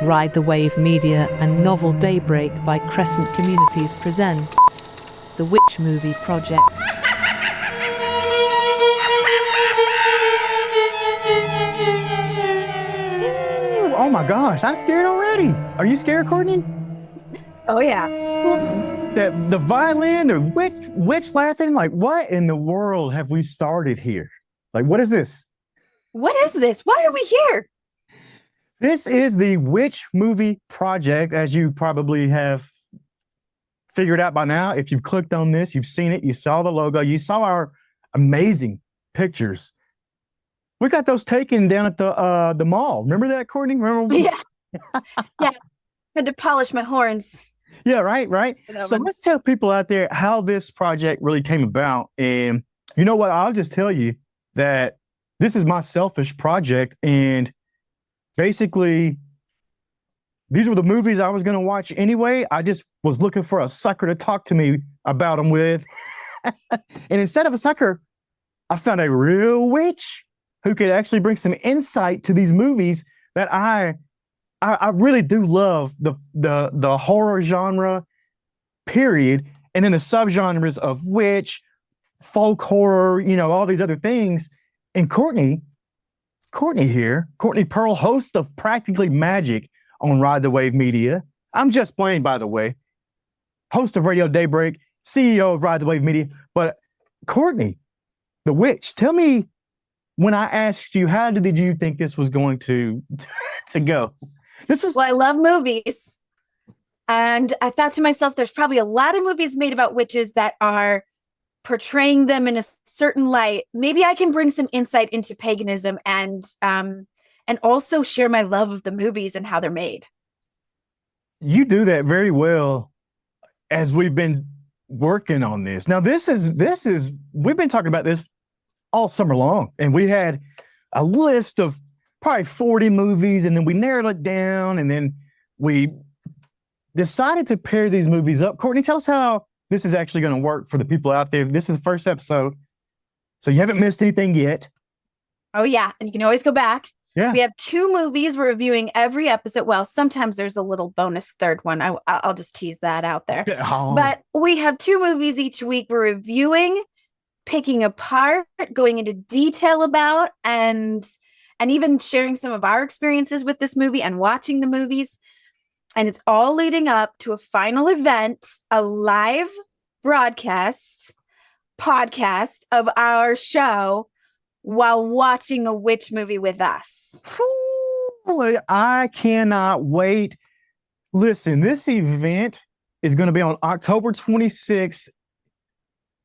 Ride the Wave Media and novel Daybreak by Crescent Communities present the Witch Movie Project. Oh my gosh, I'm scared already. Are you scared, Courtney? Oh yeah. The violin, the witch laughing, like what in the world have we started here? Like, what is this? What is this? Why are we here? This is the Witch Movie Project, as you probably have figured out by now. If you've clicked on this, you've seen it, you saw the logo, you saw our amazing pictures. We got those taken down at the mall. Remember that, Courtney? Remember? Yeah. Yeah. Had to polish my horns. Yeah, right. So let's tell people out there how this project really came about. And you know what? I'll just tell you that this is my selfish project. And basically, these were the movies I was going to watch anyway. I just was looking for a sucker to talk to me about them with. And instead of a sucker, I found a real witch who could actually bring some insight to these movies that I really do love the horror genre, period, and then the subgenres of witch, folk horror, all these other things. And Courtney here, Courtney Pearl, host of Practically Magic on Ride the Wave Media. I'm just Blane, by the way, host of Radio Daybreak, CEO of Ride the Wave Media. But Courtney, the witch, tell me, when I asked you, how did you think this was going to go? Well, I love movies. And I thought to myself, there's probably a lot of movies made about witches that are portraying them in a certain light. Maybe I can bring some insight into paganism and also share my love of the movies and how they're made. You do that very well as we've been working on this. Now, we've been talking about this all summer long, and we had a list of probably 40 movies, and then we narrowed it down, and then we decided to pair these movies up. Courtney, tell us how this is actually going to work for the people out there. This is the first episode, so you haven't missed anything yet. Oh, yeah, and you can always go back. Yeah. We have 2 movies we're reviewing every episode. Well, sometimes there's a little bonus third one. I'll just tease that out there. Oh. But we have 2 movies each week we're reviewing, picking apart, going into detail about, and even sharing some of our experiences with this movie and watching the movies. And it's all leading up to a final event, a live podcast of our show while watching a witch movie with us. I cannot wait. Listen, this event is going to be on October 26th,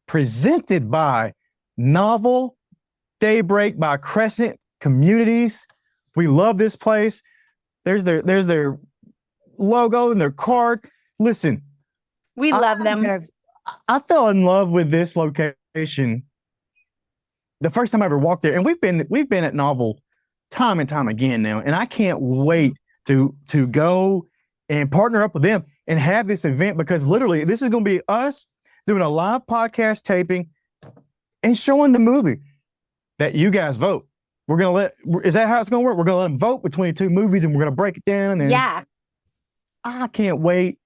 presented by Novel Daybreak by Crescent Communities. We love this place. There's their logo and their card. Listen, we love them. I fell in love with this location the first time I ever walked there, and we've been at Novel time and time again now, and I can't wait to go and partner up with them and have this event, because literally this is going to be us doing a live podcast taping and showing the movie that you guys vote. Is that how it's going to work? We're going to let them vote between 2 movies, and we're going to break it down. And yeah, I can't wait.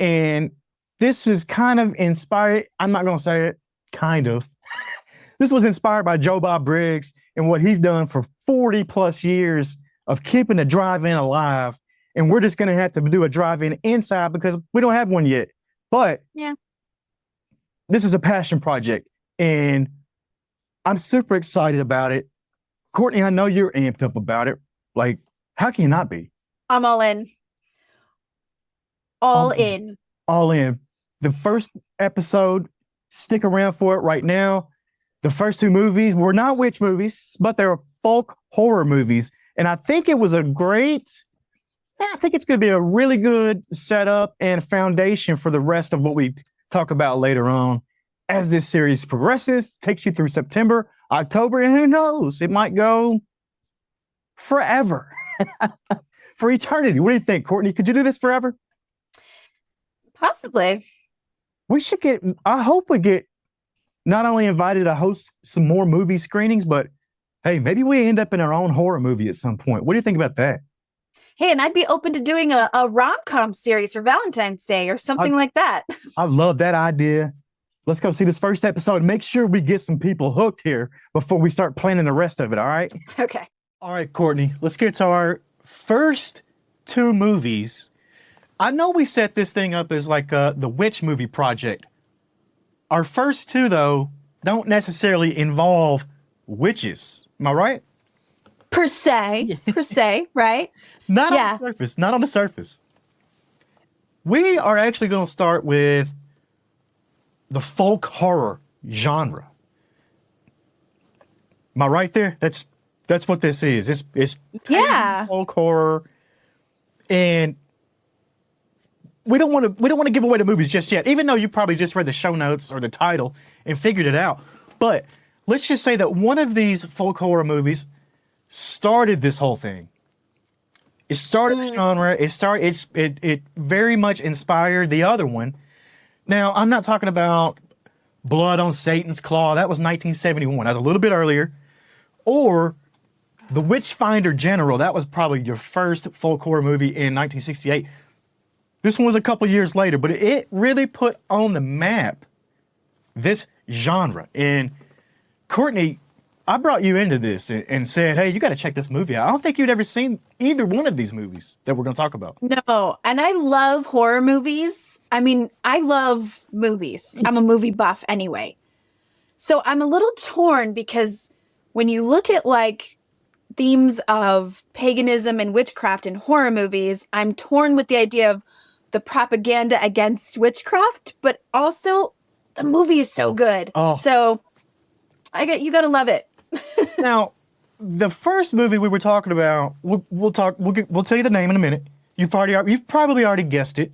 And this is kind of inspired. I'm not going to say it, kind of. This was inspired by Joe Bob Briggs and what he's done for 40 plus years of keeping the drive-in alive. And we're just going to have to do a drive-in inside because we don't have one yet. But yeah, this is a passion project, and I'm super excited about it. Courtney, I know you're amped up about it. Like, how can you not be? I'm all in. All in. All in. The first episode, stick around for it right now. The first 2 movies were not witch movies, but they're folk horror movies. And I think it's going to be a really good setup and foundation for the rest of what we talk about later on as this series progresses, takes you through September, October, and who knows, it might go forever, for eternity. What do you think, Courtney? Could you do this forever? Possibly. I hope we get not only invited to host some more movie screenings, but hey, maybe we end up in our own horror movie at some point. What do you think about that? Hey, and I'd be open to doing a rom-com series for Valentine's Day or something like that. I love that idea. Let's go see this first episode. Make sure we get some people hooked here before we start planning the rest of it, all right? Okay. All right, Courtney, let's get to our first two movies. I know we set this thing up as like the witch movie project. Our first two, though, don't necessarily involve witches. Am I right? Per se, right? Not on the surface. Not on the surface. We are actually going to start with the folk horror genre. Am I right there? That's what this is. It's folk horror, and we don't want to give away the movies just yet. Even though you probably just read the show notes or the title and figured it out, but let's just say that one of these folk horror movies started this whole thing. It started the genre. It very much inspired the other one. Now, I'm not talking about Blood on Satan's Claw. That was 1971. That was a little bit earlier. Or The Witchfinder General. That was probably your first folk horror movie in 1968. This one was a couple years later, but it really put on the map this genre. And Courtney, I brought you into this and said, hey, you got to check this movie out. I don't think you'd ever seen either one of these movies that we're going to talk about. No, and I love horror movies. I mean, I love movies. I'm a movie buff anyway. So I'm a little torn because when you look at like themes of paganism and witchcraft in horror movies, I'm torn with the idea of the propaganda against witchcraft, but also the movie is so good. Oh. So you got to love it. Now, the first movie we were talking about, we'll tell you the name in a minute. You've probably already guessed it.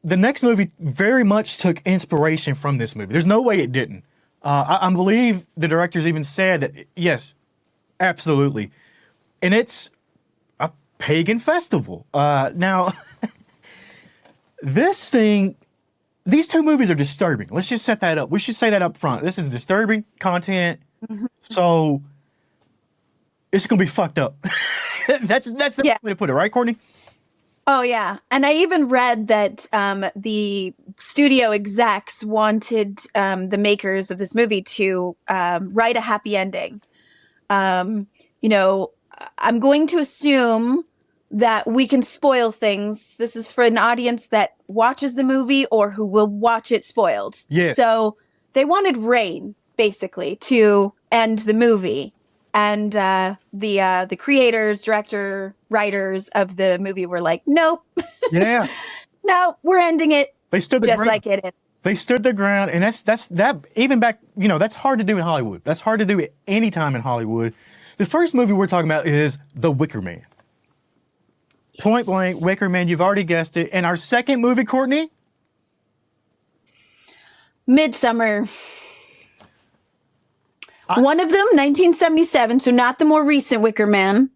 The next movie very much took inspiration from this movie. There's no way it didn't. I believe the directors even said that, yes, absolutely. And it's a pagan festival. Now, these two movies are disturbing. Let's just set that up. We should say that up front. This is disturbing content. So it's going to be fucked up. That's the way to put it, right, Courtney? Oh, yeah. And I even read that the studio execs wanted the makers of this movie to write a happy ending. I'm going to assume that we can spoil things. This is for an audience that watches the movie or who will watch it spoiled. Yeah. So they wanted rain, basically, to end the movie. And the creators, director, writers of the movie were like, nope. Yeah. No, we're ending it. They stood just like it is. They stood their ground, and that even back, that's hard to do in Hollywood. That's hard to do at any time in Hollywood. The first movie we're talking about is The Wicker Man. Yes. Point blank, Wicker Man, you've already guessed it. And our second movie, Courtney? Midsommar. One of them, 1977, so not the more recent Wicker Man,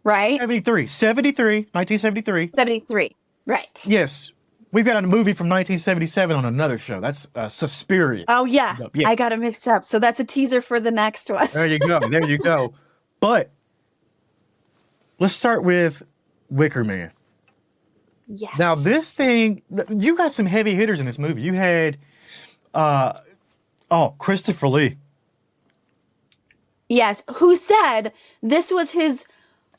right? 1973, 1973. 73, right. Yes. We've got a movie from 1977 on another show. That's Suspiria. Oh, yeah. I got it mixed up. So that's a teaser for the next one. There you go. But let's start with Wicker Man. Yes. Now, this thing, you got some heavy hitters in this movie. You had, Christopher Lee. Yes, who said this was his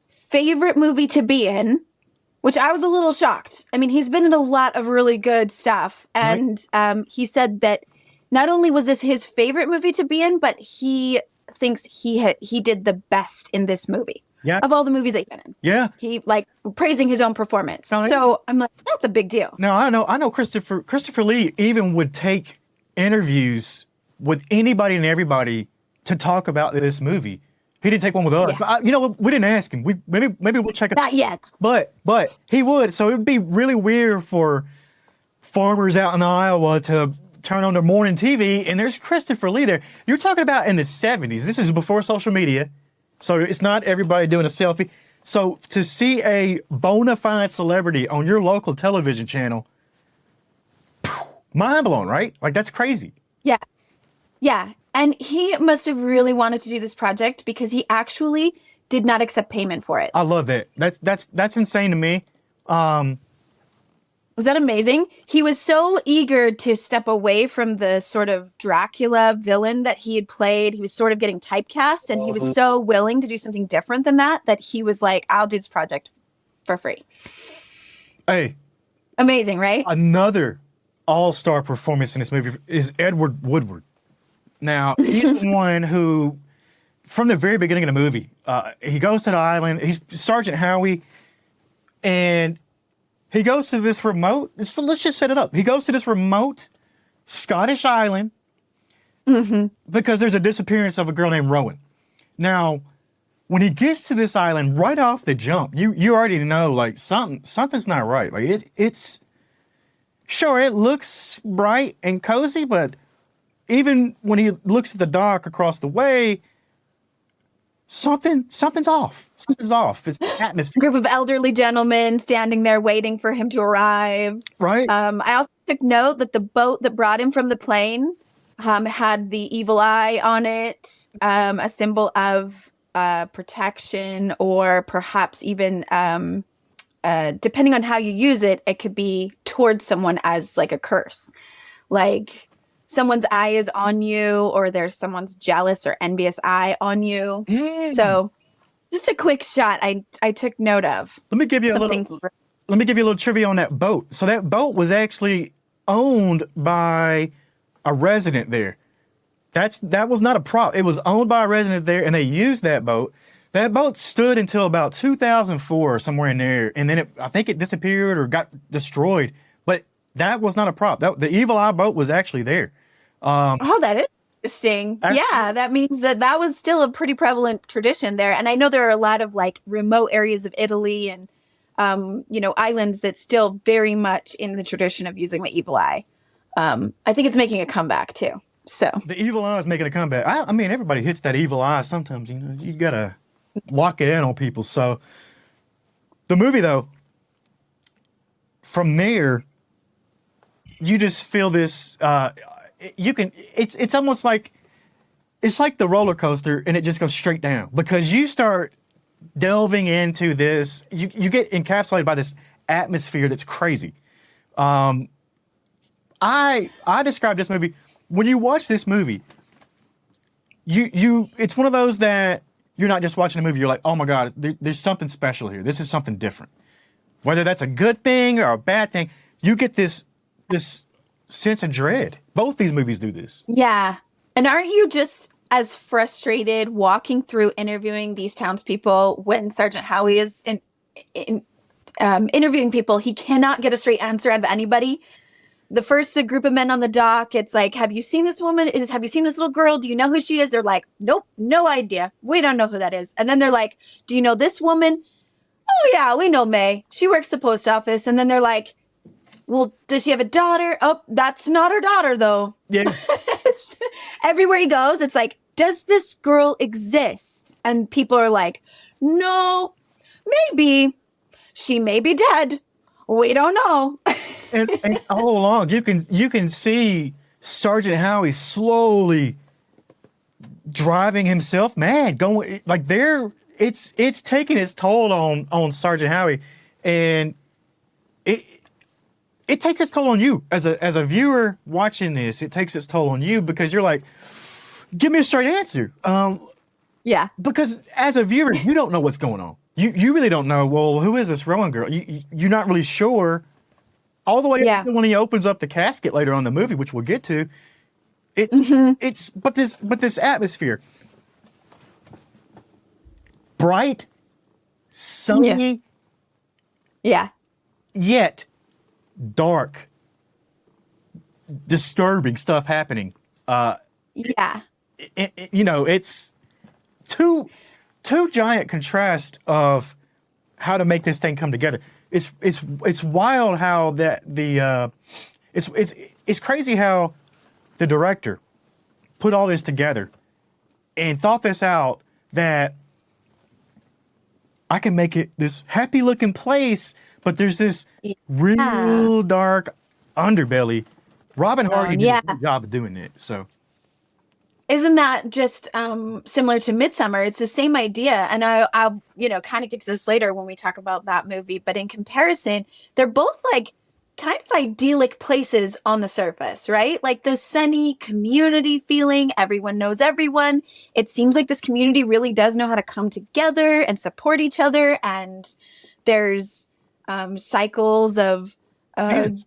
favorite movie to be in, which I was a little shocked. I mean, he's been in a lot of really good stuff. And he said that not only was this his favorite movie to be in, but he thinks he did the best in this movie. Yeah. Of all the movies that he's been in. Yeah. He praising his own performance. So I'm like, that's a big deal. Now, I know Christopher Lee even would take interviews with anybody and everybody to talk about this movie. He didn't take one with us. Yeah. But we didn't ask him. Maybe we'll check it out. Not yet. But he would. So it would be really weird for farmers out in Iowa to turn on their morning TV and there's Christopher Lee there. You're talking about in the 70s. This is before social media. So it's not everybody doing a selfie. So to see a bona fide celebrity on your local television channel, mind blown, right? Like, that's crazy. Yeah. Yeah. And he must have really wanted to do this project because he actually did not accept payment for it. I love that. That's insane to me. Was that amazing? He was so eager to step away from the sort of Dracula villain that he had played. He was sort of getting typecast, and he was so willing to do something different than that he was like, I'll do this project for free. Hey. Amazing, right? Another all-star performance in this movie is Edward Woodward. Now, he's the one who, from the very beginning of the movie, he goes to the island. He's Sergeant Howie, and he goes to this remote, so let's just set it up. He goes to this remote Scottish island because there's a disappearance of a girl named Rowan. Now, when he gets to this island, right off the jump, you already know, like, something's not right. Like, it's sure, it looks bright and cozy, but even when he looks at the dock across the way, something's off. Something's off. It's the atmosphere. Group of elderly gentlemen standing there waiting for him to arrive. Right. I also took note that the boat that brought him from the plane had the evil eye on it, a symbol of protection, or perhaps even, depending on how you use it, it could be towards someone as like a curse. Like, someone's eye is on you, or there's someone's jealous or envious eye on you. So just a quick shot I took note of. Let me give you a little trivia on that boat. So that boat was actually owned by a resident there. That was not a prop. It was owned by a resident there, and they used that boat. That boat stood until about 2004, somewhere in there, and then I think it disappeared or got destroyed. But that was not a prop. The evil eye boat was actually there. That is interesting. Yeah, that means that was still a pretty prevalent tradition there. And I know there are a lot of like remote areas of Italy and islands that still very much in the tradition of using the evil eye. I think it's making a comeback too. So the evil eye is making a comeback. I mean, everybody hits that evil eye sometimes. You gotta lock it in on people. So the movie, though, from there, you just feel this. It's almost like it's like the roller coaster, and it just goes straight down because you start delving into this. You get encapsulated by this atmosphere that's crazy. I describe this movie. When you watch this movie, it's one of those that you're not just watching a movie. You're like, oh my God, there's something special here. This is something different. Whether that's a good thing or a bad thing, you get this sense of dread. Both these movies do this. Yeah. And aren't you just as frustrated walking through interviewing these townspeople when Sergeant Howie is interviewing people? He cannot get a straight answer out of anybody. The group of men on the dock, it's like, have you seen this woman? Have you seen this little girl? Do you know who she is? They're like, nope, no idea. We don't know who that is. And then they're like, do you know this woman? Oh yeah, we know May. She works the post office. And then they're like, well, does she have a daughter? Oh, that's not her daughter though. Yeah. Everywhere he goes, it's like, does this girl exist? And people are like, no, maybe. She may be dead. We don't know. and all along, you can see Sergeant Howie slowly driving himself mad, going like it's taking its toll on Sergeant Howie, and it takes its toll on you as a viewer watching this. It takes its toll on you because you're like, give me a straight answer. Yeah. Because as a viewer, you don't know what's going on. You really don't know. Well, who is this Rowan girl? You're not really sure. All the way up to when he opens up the casket later on in the movie, which we'll get to. But this atmosphere, bright, sunny, yet dark, disturbing stuff happening. It's two giant contrasts of how to make this thing come together. It's wild how it's crazy how the director put all this together and thought this out, that I can make it this happy looking place, but there's this real dark underbelly. Robin Hardy did a good job of doing it. So Isn't that just similar to Midsommar? It's the same idea. And I'll, kind of get to this later when we talk about that movie. But in comparison, they're both like kind of idyllic places on the surface, right? Like the sunny community feeling. Everyone knows everyone. It seems like this community really does know how to come together and support each other. And there's cycles of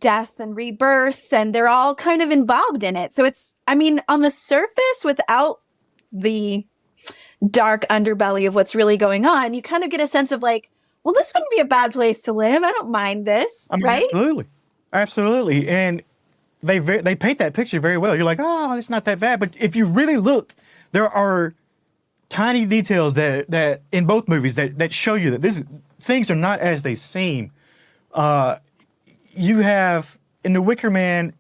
death and rebirth, and they're all kind of involved in it. So it's, on the surface, without the dark underbelly of what's really going on, you kind of get a sense of like, well, this wouldn't be a bad place to live. I don't mind this, right? Absolutely. And they paint that picture very well. You're like, oh, it's not that bad. But if you really look, there are tiny details that in both movies that show you that things are not as they seem. You have in the Wicker Man,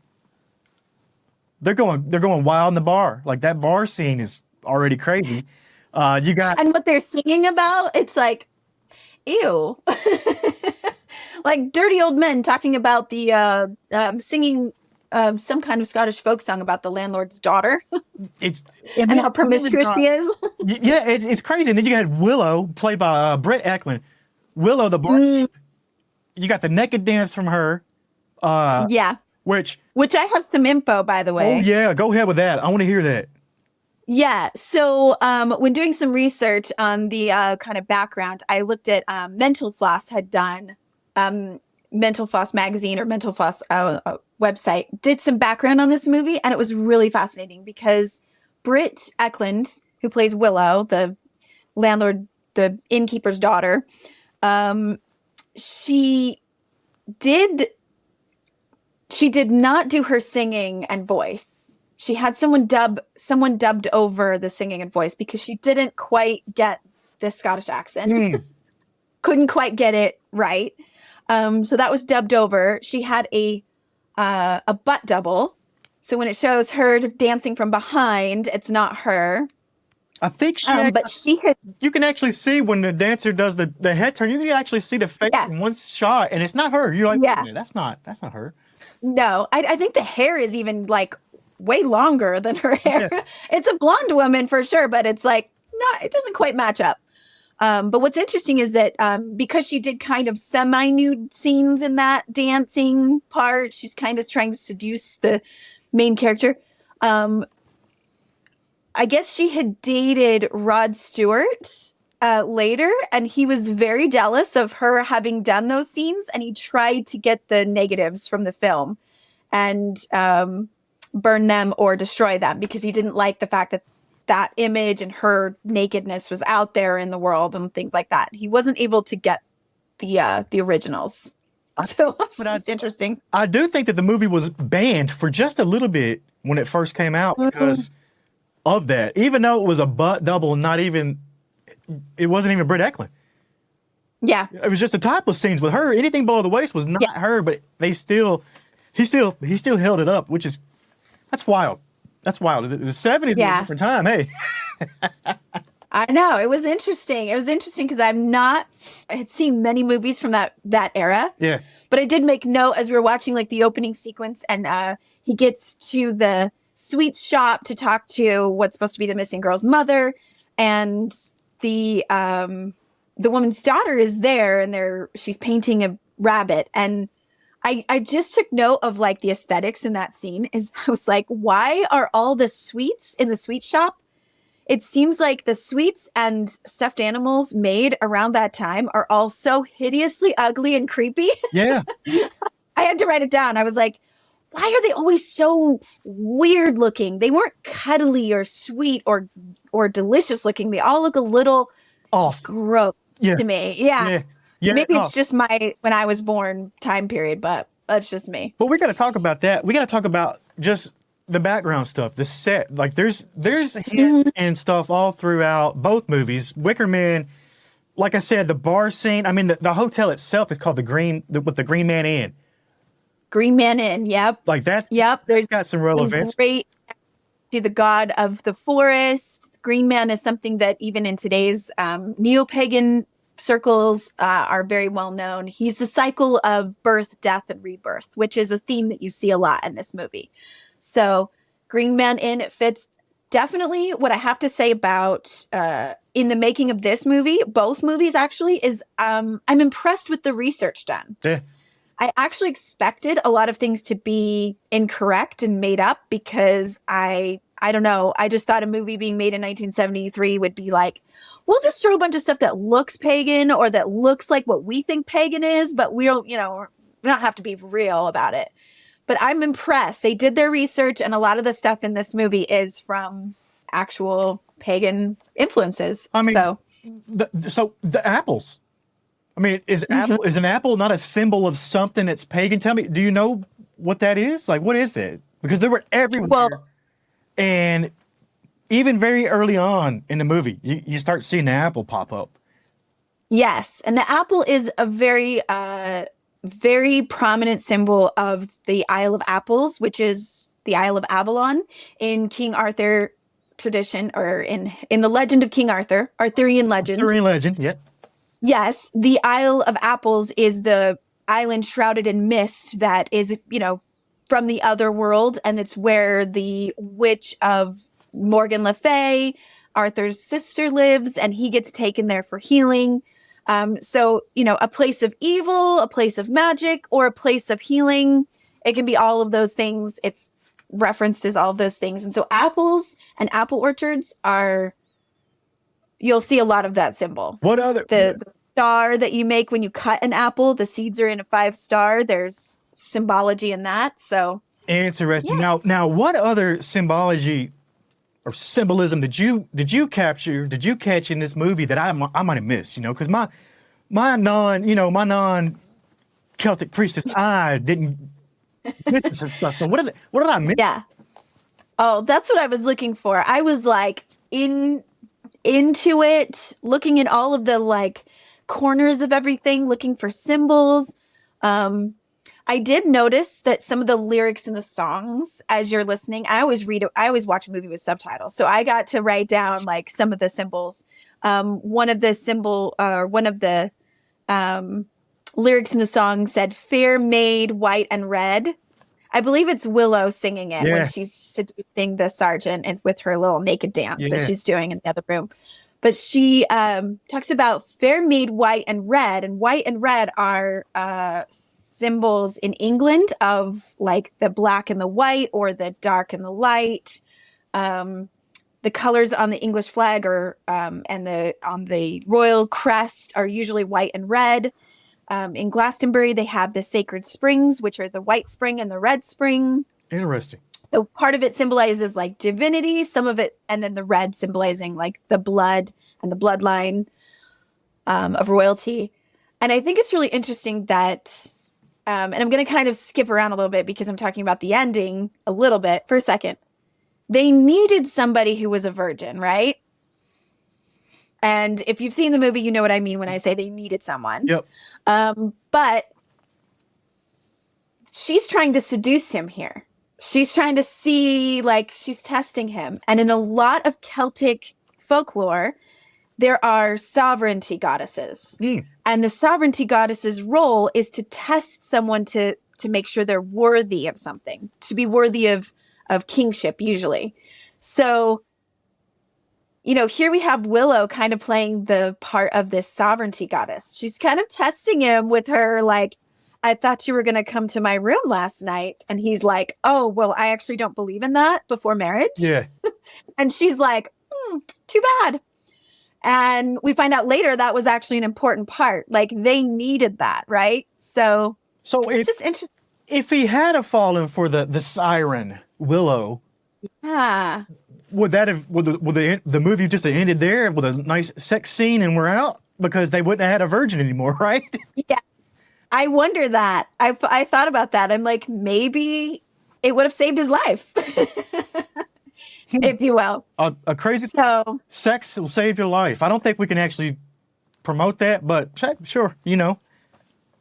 they're going wild in the bar. Like that bar scene is already crazy. You got and what they're singing about, it's like, ew, like dirty old men talking about the singing some kind of Scottish folk song about the landlord's daughter. And how promiscuous she is. Yeah, it's crazy. And then you had Willow, played by Britt Eklund. Willow, the bar. You got the naked dance from her. Which I have some info, by the way. Oh yeah, go ahead with that. I want to hear that. Yeah. So when doing some research on the kind of background, I looked at Mental Floss had done, Mental Floss magazine or Mental Floss website, did some background on this movie. And it was really fascinating because Britt Eklund, who plays Willow, the landlord, the innkeeper's daughter, she did not do her singing and voice. She had someone dubbed over the singing and voice because she didn't quite get the Scottish accent. Couldn't quite get it right. So that was dubbed over. She had a butt double. So when it shows her dancing from behind, it's not her. I think you can actually see when the dancer does the head turn, you can actually see the face in one shot, and it's not her. You're like, that's not her. No, I think the hair is even like way longer than her hair. Yeah. It's a blonde woman for sure, but it's like, it doesn't quite match up. But what's interesting is that because she did kind of semi-nude scenes in that dancing part, she's kind of trying to seduce the main character. I guess she had dated Rod Stewart later, and he was very jealous of her having done those scenes, and he tried to get the negatives from the film and burn them or destroy them because he didn't like the fact that image and her nakedness was out there in the world and things like that. He wasn't able to get the originals. So it's just interesting. I do think that the movie was banned for just a little bit when it first came out because of that. Even though it was a butt double, it wasn't even Britt Eklund. Yeah. It was just the topless scenes with her. Anything below the waist was not her, but he still held it up, that's wild. That's wild. The 70s was a different time, hey. I know. It was interesting. It was interesting because I had seen many movies from that era. Yeah. But I did make note as we were watching like the opening sequence, and he gets to the sweets shop to talk to what's supposed to be the missing girl's mother, and the woman's daughter is there, and she's painting a rabbit. And I just took note of like the aesthetics in that scene. I was like, why are all the sweets in the sweet shop? It seems like the sweets and stuffed animals made around that time are all so hideously ugly and creepy. Yeah. I had to write it down. I was like, why are they always so weird looking? They weren't cuddly or sweet or delicious looking. They all look a little off, gross to me. Yeah. Maybe it's just my when I was born time period, but that's just me. But we got to talk about that. We got to talk about just the background stuff, the set. Like there's hints and stuff all throughout both movies. Wicker Man, like I said, the bar scene. I mean, the hotel itself is called the Green Man Inn. Green Man Inn, yep. Like that's there's got some relevance. Great to the god of the forest. Green Man is something that even in today's neo-pagan circles are very well known. He's the cycle of birth, death, and rebirth, which is a theme that you see a lot in this movie. So Green Man Inn, it fits definitely what I have to say about in the making of this movie, both movies actually, is I'm impressed with the research done. Yeah. I actually expected a lot of things to be incorrect and made up because I don't know. I just thought a movie being made in 1973 would be like, we'll just throw a bunch of stuff that looks pagan or that looks like what we think pagan is, but we don't, we don't have to be real about it. But I'm impressed. They did their research, and a lot of the stuff in this movie is from actual pagan influences. I mean, so the apples. I mean, is an apple not a symbol of something that's pagan? Tell me, do you know what that is? Like, what is that? Because they were everywhere. Well, and even very early on in the movie, you start seeing the apple pop up. yes. And the apple is a very, very prominent symbol of the Isle of Apples, which is the Isle of Avalon in King Arthur tradition, or in the legend of King Arthur, Arthurian legend. Arthurian legend, yep. Yes, the Isle of Apples is the island shrouded in mist that is, from the other world, and it's where the witch of Morgan Le Fay, Arthur's sister, lives, and he gets taken there for healing. So, a place of evil, a place of magic, or a place of healing. It can be all of those things. It's referenced as all of those things. And so apples and apple orchards you'll see a lot of that symbol. What other? The star that you make when you cut an apple, the seeds are in a 5-star. There's symbology in that. So interesting. Yeah. Now, what other symbology or symbolism did you catch in this movie that I might have missed? Because my non Celtic priestess eye didn't miss some stuff. So what did I miss? Yeah. Oh, that's what I was looking for. I was like into it, looking at all of the like corners of everything, looking for symbols. I did notice that some of the lyrics in the songs, as you're listening, I always watch a movie with subtitles. So I got to write down like some of the symbols. One of the lyrics in the song said, "Fair maid, white and red." I believe it's Willow singing it when she's seducing the sergeant and with her little naked dance that she's doing in the other room. But she talks about fair maid, white and red are symbols in England of like the black and the white, or the dark and the light. The colors on the English flag on the royal crest are usually white and red. In Glastonbury, they have the sacred springs, which are the white spring and the red spring. Interesting. So part of it symbolizes like divinity, some of it, and then the red symbolizing like the blood and the bloodline of royalty. And I think it's really interesting that, and I'm going to kind of skip around a little bit because I'm talking about the ending a little bit for a second. They needed somebody who was a virgin, right? And if you've seen the movie, you know what I mean when I say they needed someone. Yep. But she's trying to seduce him here. She's trying to see, like, she's testing him. And in a lot of Celtic folklore, there are sovereignty goddesses. And the sovereignty goddess's role is to test someone to make sure they're worthy of something, to be worthy of kingship, usually. So, here we have Willow kind of playing the part of this sovereignty goddess. She's kind of testing him with her, like, I thought you were going to come to my room last night. And he's like, oh, well, I actually don't believe in that before marriage. Yeah. And she's like, too bad. And we find out later that was actually an important part. Like, they needed that, right? So it's just interesting. If he had fallen for the siren, Willow, yeah, would the movie just have ended there with a nice sex scene and we're out? Because they wouldn't have had a virgin anymore, right? Yeah. I wonder that. I thought about that. I'm like, maybe it would have saved his life, if you will. A crazy sex will save your life. I don't think we can actually promote that, but sure,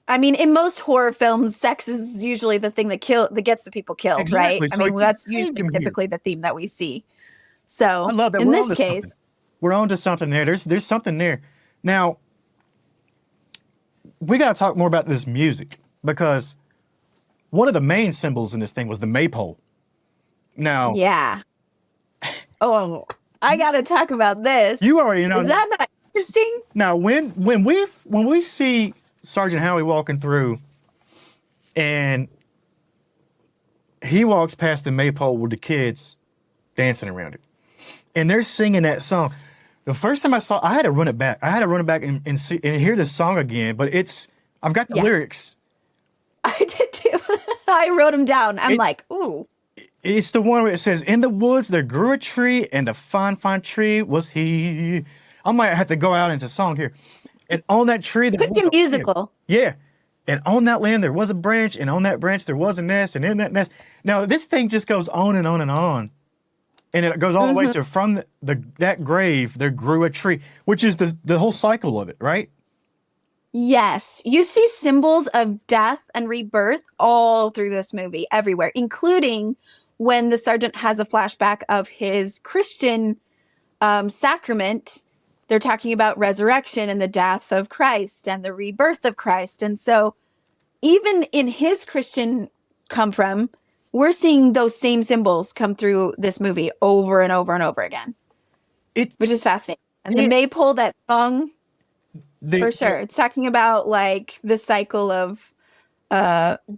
I mean, in most horror films, sex is usually the thing that gets the people killed, exactly. Right? So I mean, that's usually typically the theme that we see. So I love that. In this case, we're on to something there. There's something there. Now, we got to talk more about this music, because one of the main symbols in this thing was the maypole. Now, yeah, Oh, I gotta talk about this. You already know. Is that not interesting? Now, when we see Sergeant Howie walking through, and he walks past the maypole with the kids dancing around it, and they're singing that song. The first time I saw, I had to run it back. I had to run it back and see and hear this song again. But I've got the lyrics. I did too. I wrote them down. I'm like, ooh. It's the one where it says, "In the woods there grew a tree, and a fine, fine tree was he." I might have to go out into song here. And on that tree, Could be musical. Yeah. And on that land there was a branch, and on that branch there was a nest, and in that nest. Now this thing just goes on and on and on. And it goes all the way to from that grave there grew a tree, which is the whole cycle of it, right? Yes. You see symbols of death and rebirth all through this movie, everywhere, including when the sergeant has a flashback of his Christian sacrament. They're talking about resurrection and the death of Christ and the rebirth of Christ. And so even in his Christian come from, we're seeing those same symbols come through this movie over and over and over again, which is fascinating. And the maypole, that song, for sure. It's talking about like the cycle of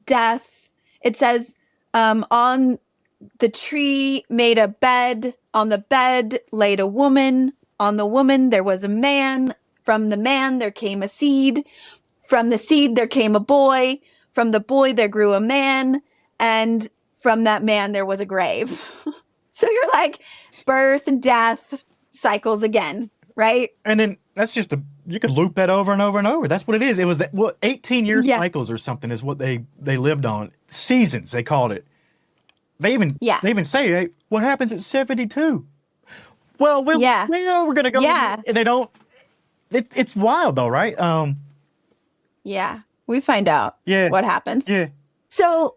death. It says, on the tree made a bed, on the bed laid a woman, on the woman there was a man, from the man there came a seed, from the seed there came a boy, from the boy there grew a man, and from that man there was a grave. So you're like, birth and death cycles again, right? And then that's just you could loop that over and over and over. That's what it is. It was 18-year cycles or something is what they lived on. Seasons, they called it. They even say, hey, what happens at 72? Well, we're going to go. Yeah. And they don't. It's wild, though, right? Yeah. We find out what happens. Yeah. So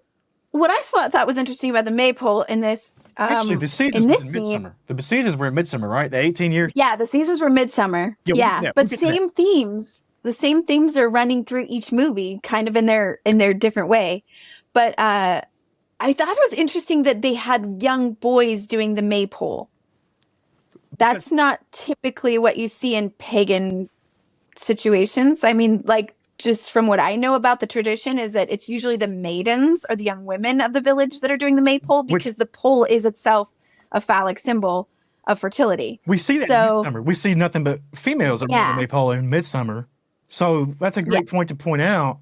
what I thought was interesting about the maypole in this. Actually, the seasons were in Midsommar. The seasons were in Midsommar, right? The 18 years. Yeah, the seasons were Midsommar. Yeah. But same themes. The same themes are running through each movie, kind of in their different way. But I thought it was interesting that they had young boys doing the maypole. That's not typically what you see in pagan situations. I mean, like, just from what I know about the tradition is that it's usually the maidens or the young women of the village that are doing the maypole, because the pole is itself a phallic symbol of fertility. We see that in Midsommar. We see nothing but females around the maypole in Midsommar. So that's a great point to point out.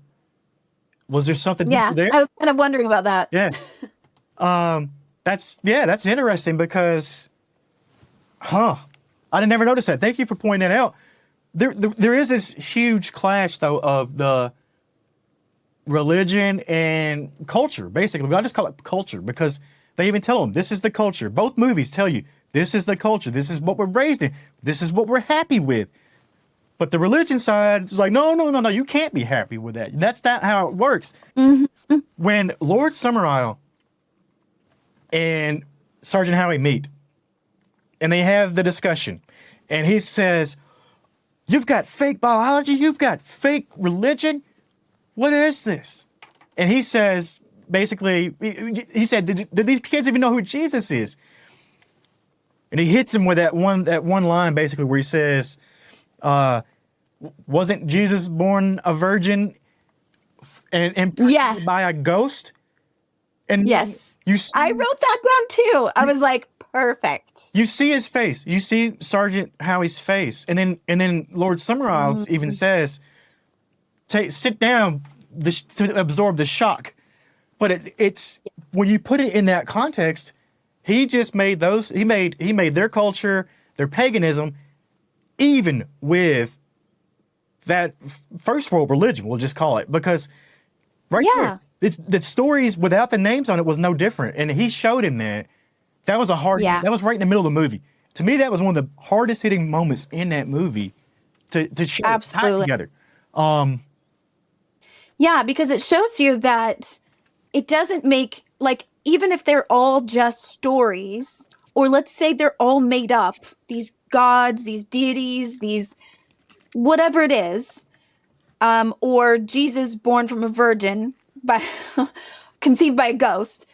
Was there something deeper there? I was kind of wondering about that. Yeah. That's interesting because, I never noticed that. Thank you for pointing that out. There is this huge clash, though, of the religion and culture, basically. I just call it culture because they even tell them, this is the culture. Both movies tell you, this is the culture. This is what we're raised in. This is what we're happy with. But the religion side is like, no, you can't be happy with that. That's not how it works. Mm-hmm. When Lord Summerisle and Sergeant Howie meet, and they have the discussion, and he says, you've got fake biology, you've got fake religion. What is this? And he says, basically, he said, did these kids even know who Jesus is? And he hits him with that one line, basically, where he says, wasn't Jesus born a virgin and by a ghost? And yes, I wrote that down too. I was like, perfect. You see his face. You see Sergeant Howie's face, and then Lord Summerisle even says, "Sit down to absorb the shock." But it's when you put it in that context, he just made those. He made their culture, their paganism, even with that first world religion. We'll just call it, because there, the stories without the names on it was no different, and he showed him that. That was that was right in the middle of the movie. To me, that was one of the hardest hitting moments in that movie to show it together. Yeah, because it shows you that it doesn't make, like, even if they're all just stories, or let's say they're all made up, these gods, these deities, these whatever it is, or Jesus born from a virgin, conceived by a ghost,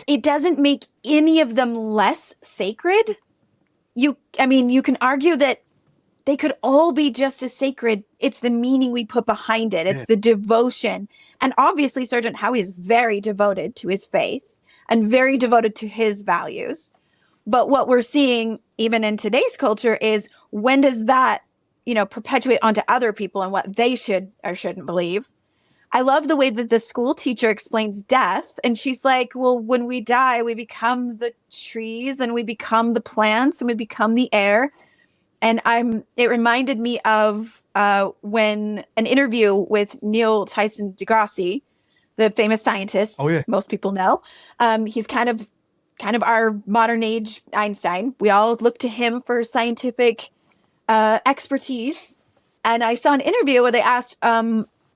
it doesn't make any of them less sacred. You can argue that they could all be just as sacred. It's the meaning we put behind it. It's the devotion. And obviously Sergeant Howie is very devoted to his faith and very devoted to his values. But what we're seeing even in today's culture is, when does that, perpetuate onto other people and what they should or shouldn't believe? I love the way that the school teacher explains death. And she's like, well, when we die, we become the trees and we become the plants and we become the air. And it reminded me of when an interview with Neil Tyson deGrasse, the famous scientist, most people know. He's kind of our modern age Einstein. We all look to him for scientific expertise. And I saw an interview where they asked,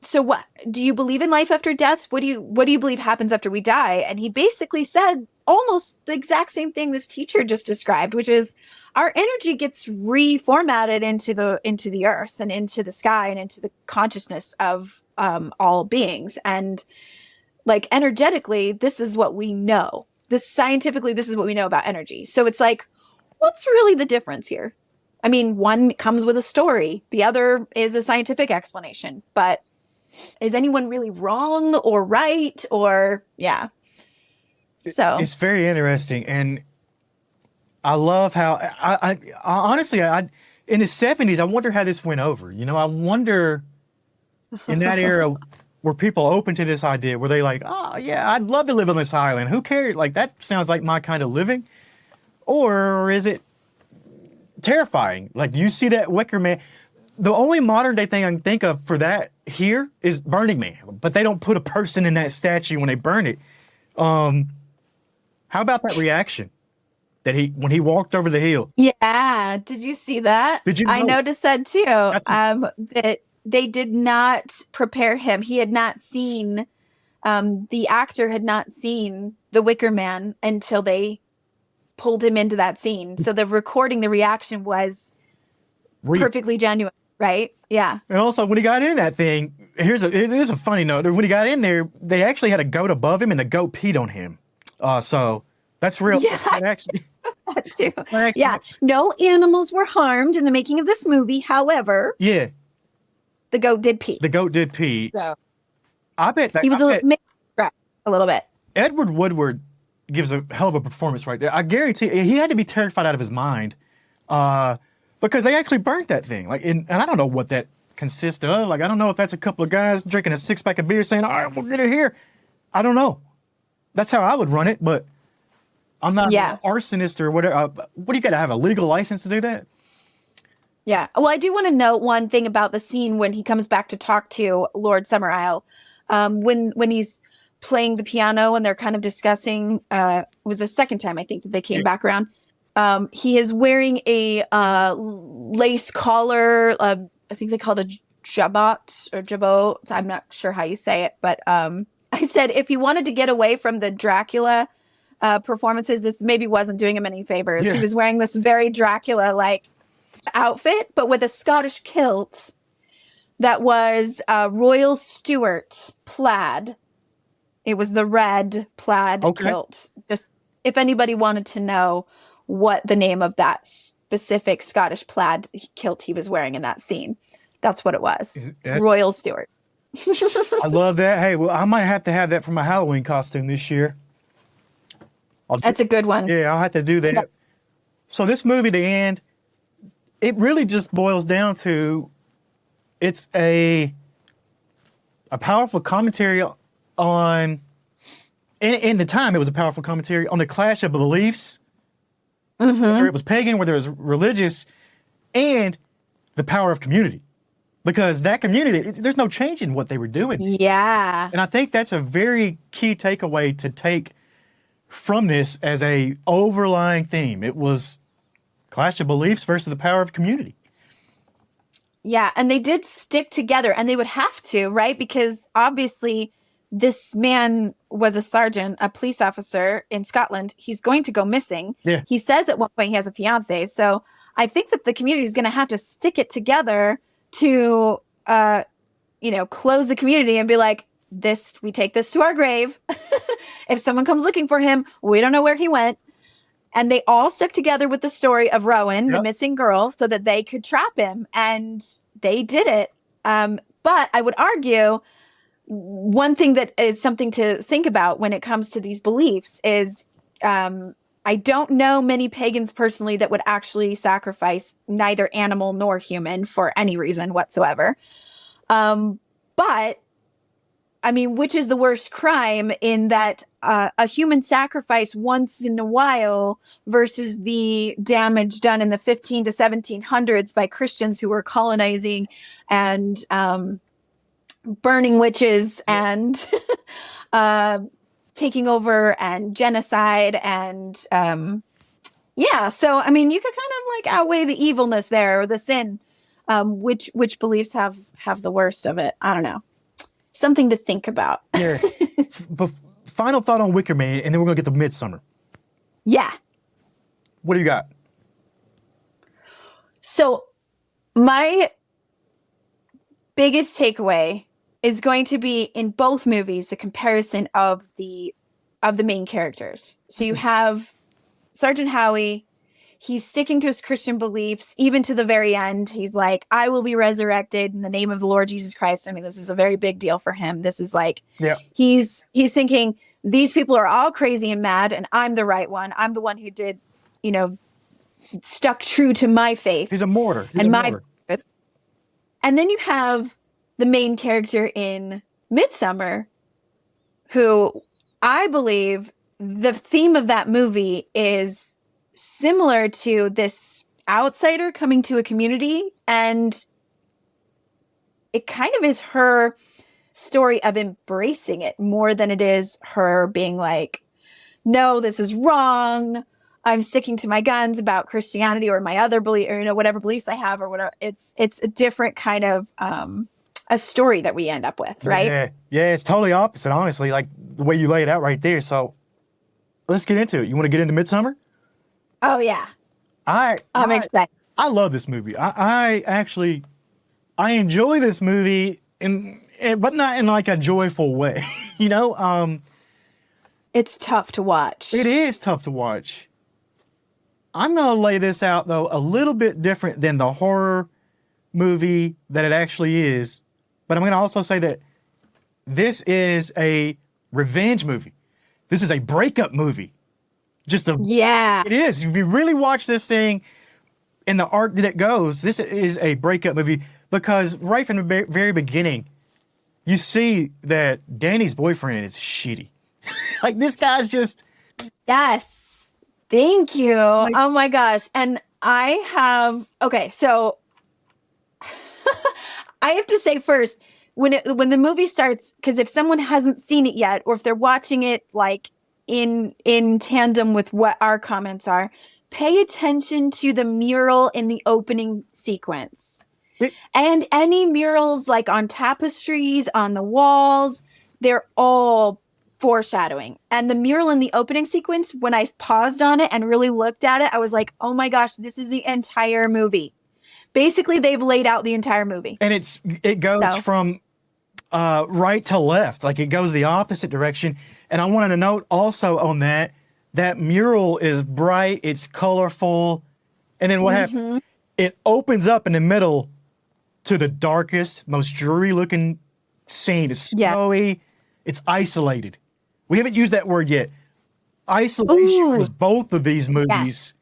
so what, do you believe in life after death? What do you believe happens after we die? And he basically said almost the exact same thing this teacher just described, which is our energy gets reformatted into the earth and into the sky and into the consciousness of all beings. And like energetically, this is what we know. Scientifically, this is what we know about energy. So it's like, what's really the difference here? I mean, one comes with a story. The other is a scientific explanation. But is anyone really wrong or right? Or, yeah. So it's very interesting. And I love how, I honestly, in the 70s, I wonder how this went over. I wonder in that era, were people open to this idea? Were they like, oh, yeah, I'd love to live on this island. Who cares? Like, that sounds like my kind of living. Or is it terrifying? Like, you see that Wicker Man. The only modern day thing I can think of for that here is Burning Man. But they don't put a person in that statue when they burn it. How about that reaction? That when he walked over the hill. Yeah. Did you see that? Did you know? I noticed that too. That they did not prepare him. He had not seen, the actor had not seen the Wicker Man until they pulled him into that scene. So the reaction was perfectly genuine, right? Yeah. And also, when he got in that thing, here's a funny note. When he got in there, they actually had a goat above him, and the goat peed on him. So that's real. Yeah. Actually, that too. Yeah. No animals were harmed in the making of this movie. However, the goat did pee. So I bet that he was a little bit. Edward Woodward gives a hell of a performance right there. I guarantee he had to be terrified out of his mind, because they actually burnt that thing. Like, and I don't know what that consists of. Like, I don't know if that's a couple of guys drinking a 6-pack of beer saying, "All right, we'll get it here." I don't know. That's how I would run it, but I'm not an arsonist or whatever. What do you got to have a legal license to do that? Yeah. Well, I do want to note one thing about the scene when he comes back to talk to Lord Summerisle, when he's playing the piano and they're kind of discussing, it was the second time I think that they came back around. He is wearing a lace collar. I think they call it a jabot or jabot. I'm not sure how you say it, but I said if he wanted to get away from the Dracula performances, this maybe wasn't doing him any favors. Yeah. He was wearing this very Dracula-like outfit, but with a Scottish kilt that was Royal Stuart plaid. It was the red plaid kilt. Just if anybody wanted to know what the name of that specific Scottish plaid kilt he was wearing in that scene, that's what it was. Royal Stuart. I love that. Hey, well, I might have to have that for my Halloween costume this year. That's a good one. Yeah, I'll have to do that. Yeah. So this movie, the end, it really just boils down to it's a powerful commentary on, in the time, it was a powerful commentary on the clash of beliefs, whether it was pagan, whether it was religious, and the power of community. Because that community, there's no change in what they were doing. Yeah. And I think that's a very key takeaway to take from this as a overlying theme. It was clash of beliefs versus the power of community. Yeah, and they did stick together, and they would have to, right? Because obviously this man was a sergeant, a police officer in Scotland. He's going to go missing. Yeah. He says at one point he has a fiance. So I think that the community is going to have to stick it together to, close the community and be like, we take this to our grave. If someone comes looking for him, we don't know where he went. And they all stuck together with the story of Rowan, the missing girl, so that they could trap him. And they did it. But I would argue one thing that is something to think about when it comes to these beliefs is I don't know many pagans personally that would actually sacrifice neither animal nor human for any reason whatsoever. But I mean, which is the worst crime in that a human sacrifice once in a while versus the damage done in the 15 to 1700s by Christians who were colonizing and burning witches and taking over and genocide and yeah. So I mean, you could kind of like outweigh the evilness there or the sin. Which beliefs have the worst of it? I don't know. Something to think about. Yeah. But final thought on Wicker Man, and then we're gonna get to Midsommar. Yeah. What do you got? So my biggest takeaway is going to be in both movies the comparison of the main characters. So you have Sergeant Howie. He's sticking to his Christian beliefs, even to the very end. He's like, I will be resurrected in the name of the Lord Jesus Christ. I mean, this is a very big deal for him. This is like, he's thinking these people are all crazy and mad, and I'm the right one. I'm the one who did, stuck true to my faith. He's a martyr. And then you have the main character in Midsommar, who I believe the theme of that movie is similar to this outsider coming to a community, and it kind of is her story of embracing it more than it is her being like, no, this is wrong. I'm sticking to my guns about Christianity or my other belief, or whatever beliefs I have or whatever. It's a different kind of a story that we end up with, right? Yeah, it's totally opposite, honestly, like the way you lay it out right there. So let's get into it. You want to get into Midsommar? Oh yeah. I'm excited. I love this movie. I enjoy this movie but not in like a joyful way. It's tough to watch. It is tough to watch. I'm gonna lay this out though a little bit different than the horror movie that it actually is. But I'm gonna also say that this is a revenge movie. This is a breakup movie. It is. If you really watch this thing in the arc that it goes, this is a breakup movie because right from the very beginning, you see that Danny's boyfriend is shitty. Like this guy's just. Yes. Thank you. Oh my gosh. And so I have to say first, when the movie starts, because if someone hasn't seen it yet, or if they're watching it like in tandem with what our comments are, pay attention to the mural in the opening sequence. And any murals like on tapestries, on the walls, they're all foreshadowing. And the mural in the opening sequence, when I paused on it and really looked at it, I was like, oh my gosh, this is the entire movie. Basically, they've laid out the entire movie. And it goes from right to left, like it goes the opposite direction. And I wanted to note also on that mural is bright, it's colorful, and then what happens? It opens up in the middle to the darkest, most dreary-looking scene. It's snowy, it's isolated. We haven't used that word yet. Isolation was both of these movies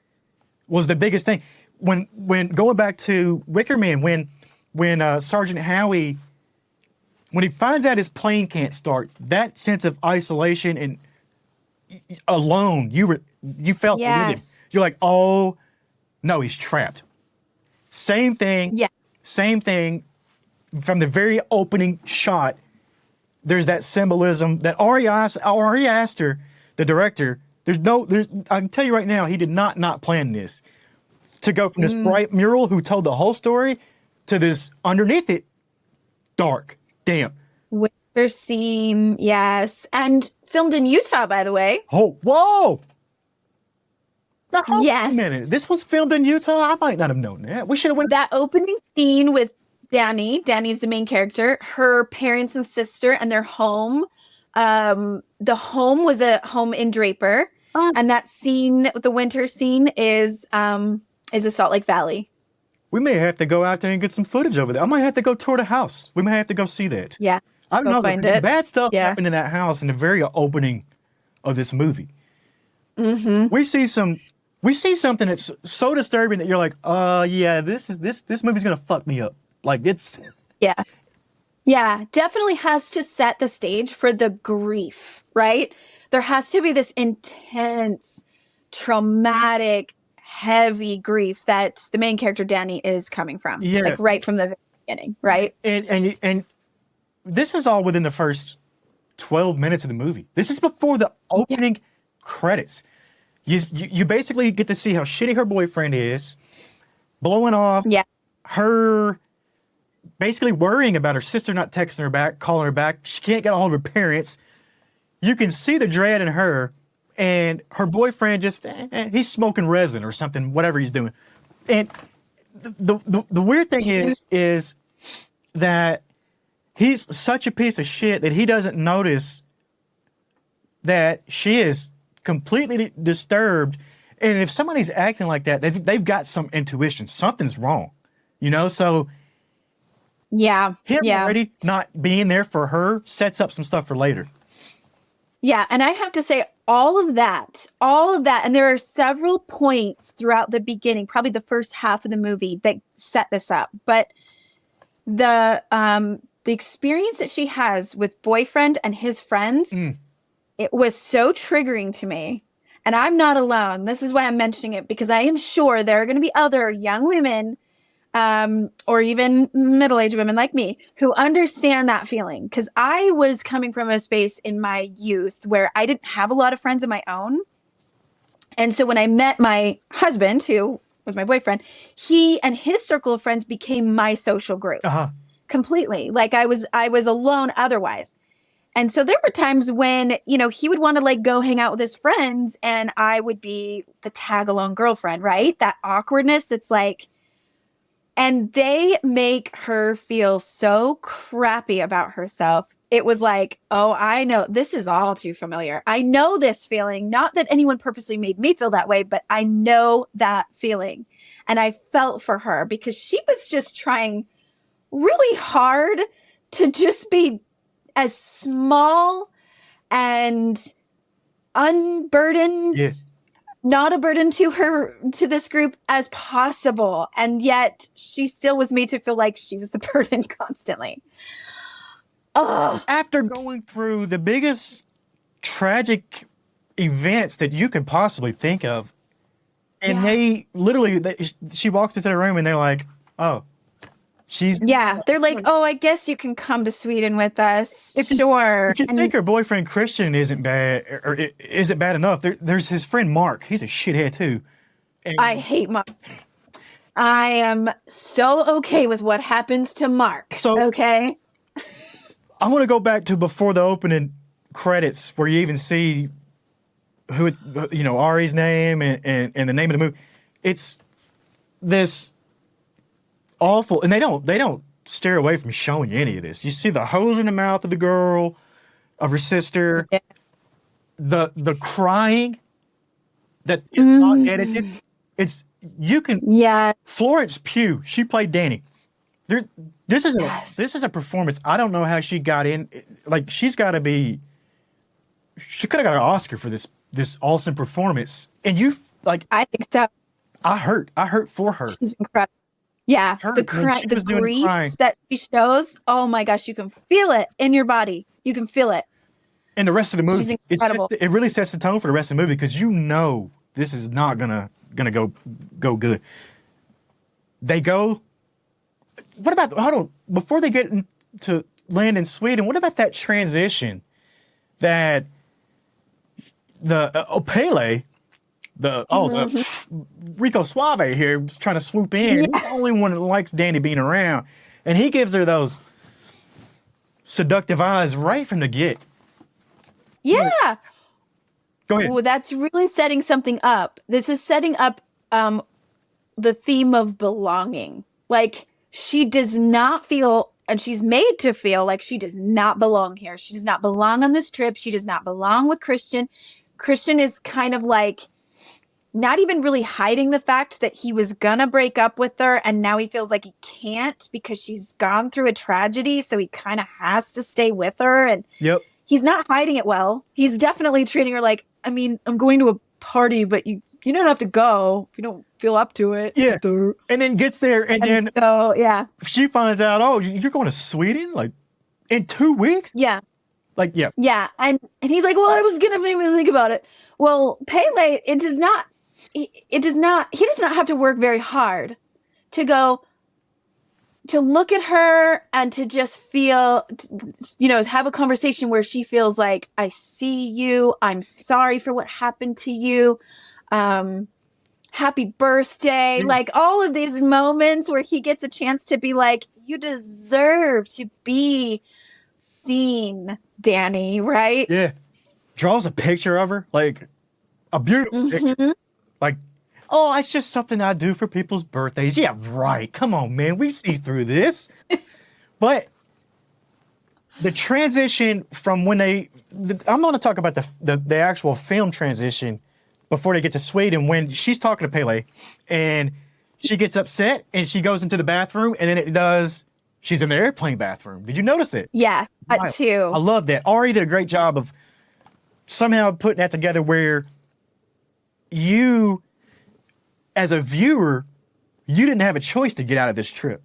was the biggest thing. When going back to Wicker Man, when Sergeant Howie, when he finds out his plane can't start, that sense of isolation and alone, you felt it with him. You're like, oh no, he's trapped. Same thing. Yeah. Same thing from the very opening shot. There's that symbolism that Ari Aster, the director. I can tell you right now, he did not plan this to go from this bright mural who told the whole story to this underneath it dark. Damn. Winter scene, yes. And filmed in Utah, by the way. Oh, whoa! Now, hold yes. on a minute. This was filmed in Utah? I might not have known that. We should have went. That opening scene with Danny's the main character, her parents and sister and their home. The home was a home in Draper. Oh. And that scene, the winter scene is the Salt Lake Valley. We may have to go out there and get some footage over there. I might have to go tour the house. We may have to go see that. Yeah. I don't know. Find The it. bad stuff Yeah. happened in that house in the very opening of this movie. Mm-hmm. We see something that's so disturbing that you're like, yeah, this movie's gonna fuck me up. Like it's Yeah, definitely has to set the stage for the grief, right? There has to be this intense, traumatic, heavy grief that the main character Danny is coming from. Yeah. Like right from the beginning, right? And this is all within the first 12 minutes of the movie. This is before the opening credits. You basically get to see how shitty her boyfriend is, blowing off her, basically worrying about her sister not texting her back, calling her back. She can't get a hold of her parents. You can see the dread in her, and her boyfriend just, he's smoking resin or something, whatever he's doing. And the weird thing is that he's such a piece of shit that he doesn't notice that she is completely disturbed. And if somebody's acting like that, they've got some intuition. Something's wrong, you know? So him already not being there for her sets up some stuff for later. Yeah, and I have to say all of that, and there are several points throughout the beginning, probably the first half of the movie that set this up. But the experience that she has with boyfriend and his friends, it was so triggering to me. And I'm not alone. This is why I'm mentioning it, because I am sure there are going to be other young women or even middle-aged women like me who understand that feeling. Because I was coming from a space in my youth where I didn't have a lot of friends of my own. And so when I met my husband, who was my boyfriend, he and his circle of friends became my social group. Completely. Like I was alone otherwise. And so there were times when, you know, he would want to like go hang out with his friends and I would be the tag along girlfriend, right? That awkwardness that's like, and they make her feel so crappy about herself. It was like, oh, I know this is all too familiar. I know this feeling. Not that anyone purposely made me feel that way, but I know that feeling. And I felt for her because she was just trying really hard to just be as small and unburdened, not a burden to this group as possible. And yet she still was made to feel like she was the burden constantly. After going through the biggest tragic events that you can possibly think of, and she walks into the room and they're like, oh, they're like, oh, I guess you can come to Sweden with us. Sure. If you think her boyfriend Christian isn't bad, or isn't bad enough, there's his friend Mark. He's a shithead too. And I hate Mark. I am so okay with what happens to Mark. Okay. I want to go back to before the opening credits, where you even see who, Ari's name and the name of the movie. It's this awful, and they don't steer away from showing you any of this. You see the hose in the mouth of the girl, of her sister, the crying that is not edited. Florence Pugh, she played Danny. This is a performance. I don't know how she got in. Like she could have got an Oscar for this awesome performance. And I think so. I hurt for her. She's incredible. Yeah, the grief that she shows. Oh my gosh, you can feel it in your body. You can feel it. And the rest of the movie, she's incredible. it really sets the tone for the rest of the movie because this is not gonna go good. They go. What about, hold on, before they get to land in Sweden, what about that transition that the Pele, the Rico Suave here trying to swoop in. He's the only one that likes Danny being around. And he gives her those seductive eyes right from the get. Yeah. Go ahead. Well, that's really setting something up. This is setting up the theme of belonging. Like, she does not feel, and she's made to feel like she does not belong here. She does not belong on this trip. She does not belong with Christian. Christian is kind of like not even really hiding the fact that he was gonna break up with her, and now he feels like he can't because she's gone through a tragedy, so he kind of has to stay with her. And he's not hiding it well. He's definitely treating her like, I mean, I'm going to a party, but you don't have to go if you don't feel up to it. Yeah. And then gets there, and then she finds out, oh, you're going to Sweden like in 2 weeks? Yeah. Like, yeah. Yeah. And he's like, well, I was gonna make me think about it. Well, Pele, he does not have to work very hard to go to look at her and to just feel, have a conversation where she feels like, I see you. I'm sorry for what happened to you. Happy birthday. Like all of these moments where he gets a chance to be like, you deserve to be seen, Danny, right? Yeah. Draws a picture of her, like a beautiful picture. Like, oh, it's just something I do for people's birthdays. Yeah, right. Come on, man. We see through this. But the transition from when I'm going to talk about the actual film transition before they get to Sweden, when she's talking to Pele and she gets upset and she goes into the bathroom, and then she's in the airplane bathroom. Did you notice it? Yeah, that too. I love that. Ari did a great job of somehow putting that together where you, as a viewer, you didn't have a choice to get out of this trip.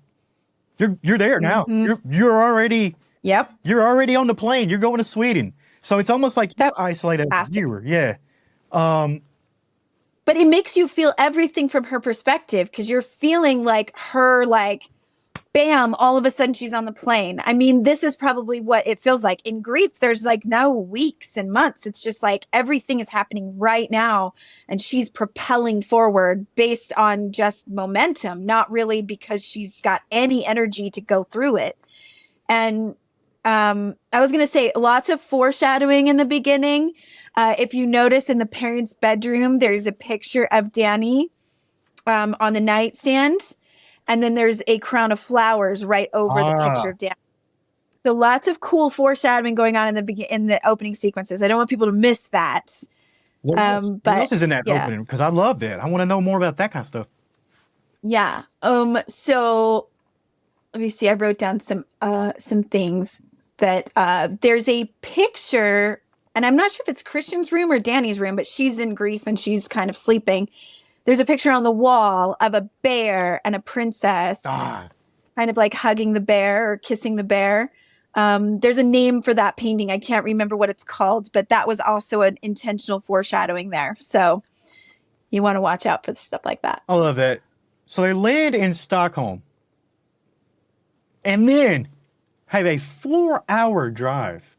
You're there now. You're already You're already on the plane. You're going to Sweden. So it's almost like you're isolated as a viewer. Yeah. But it makes you feel everything from her perspective, because you're feeling like her, like, bam, all of a sudden she's on the plane. I mean, this is probably what it feels like. In grief, there's like no weeks and months. It's just like everything is happening right now, and she's propelling forward based on just momentum, not really because she's got any energy to go through it. And I was going to say lots of foreshadowing in the beginning. If you notice in the parents' bedroom, there's a picture of Danny on the nightstand. And then there's a crown of flowers right over the picture of Danny. So lots of cool foreshadowing going on in the opening sequences. I don't want people to miss that. What else is in that opening? Because I love that. I want to know more about that kind of stuff. Yeah. So let me see. I wrote down some things that there's a picture, and I'm not sure if it's Christian's room or Danny's room, but she's in grief and she's kind of sleeping. There's a picture on the wall of a bear and a princess kind of like hugging the bear or kissing the bear. There's a name for that painting. I can't remember what it's called, but that was also an intentional foreshadowing there. So you want to watch out for stuff like that. I love that. So they land in Stockholm and then have a 4-hour drive.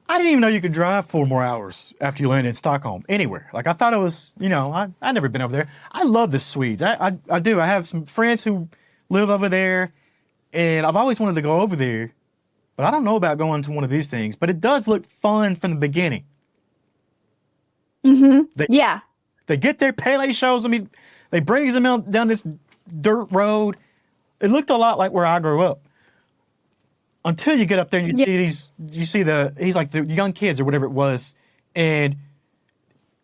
I didn't even know you could drive 4 more hours after you land in Stockholm anywhere. Like, I thought it was, I've never been over there. I love the Swedes. I do. I have some friends who live over there, and I've always wanted to go over there, but I don't know about going to one of these things. But it does look fun from the beginning. Mm-hmm. They get there, Pele shows them, they brings them out down this dirt road. It looked a lot like where I grew up. Until you get up there and he's like the young kids or whatever it was. And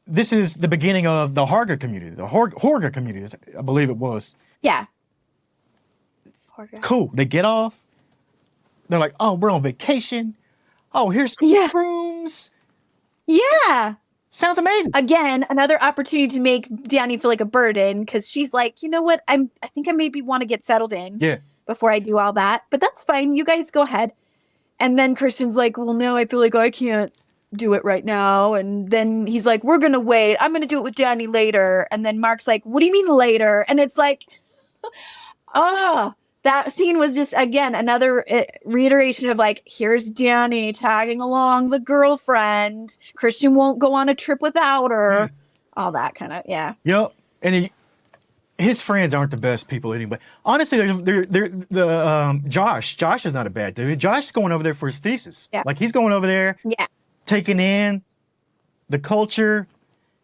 this is the beginning of the Horga community, the Horga community, I believe it was. Yeah. Cool. They get off. They're like, oh, we're on vacation. Oh, here's some rooms. Yeah. Sounds amazing. Again, another opportunity to make Danny feel like a burden, because she's like, you know what? I think I maybe want to get settled in. Yeah. Before I do all that, but that's fine. You guys go ahead. And then Christian's like, well, no, I feel like I can't do it right now. And then he's like, we're going to wait. I'm going to do it with Danny later. And then Mark's like, what do you mean later? And it's like, that scene was just, again, another reiteration of like, here's Danny tagging along the girlfriend. Christian won't go on a trip without her. All that kind of, yeah. Yep. And his friends aren't the best people anyway. Honestly, Josh is not a bad dude. Josh is going over there for his thesis. Yeah. Like, he's going over there, taking in the culture.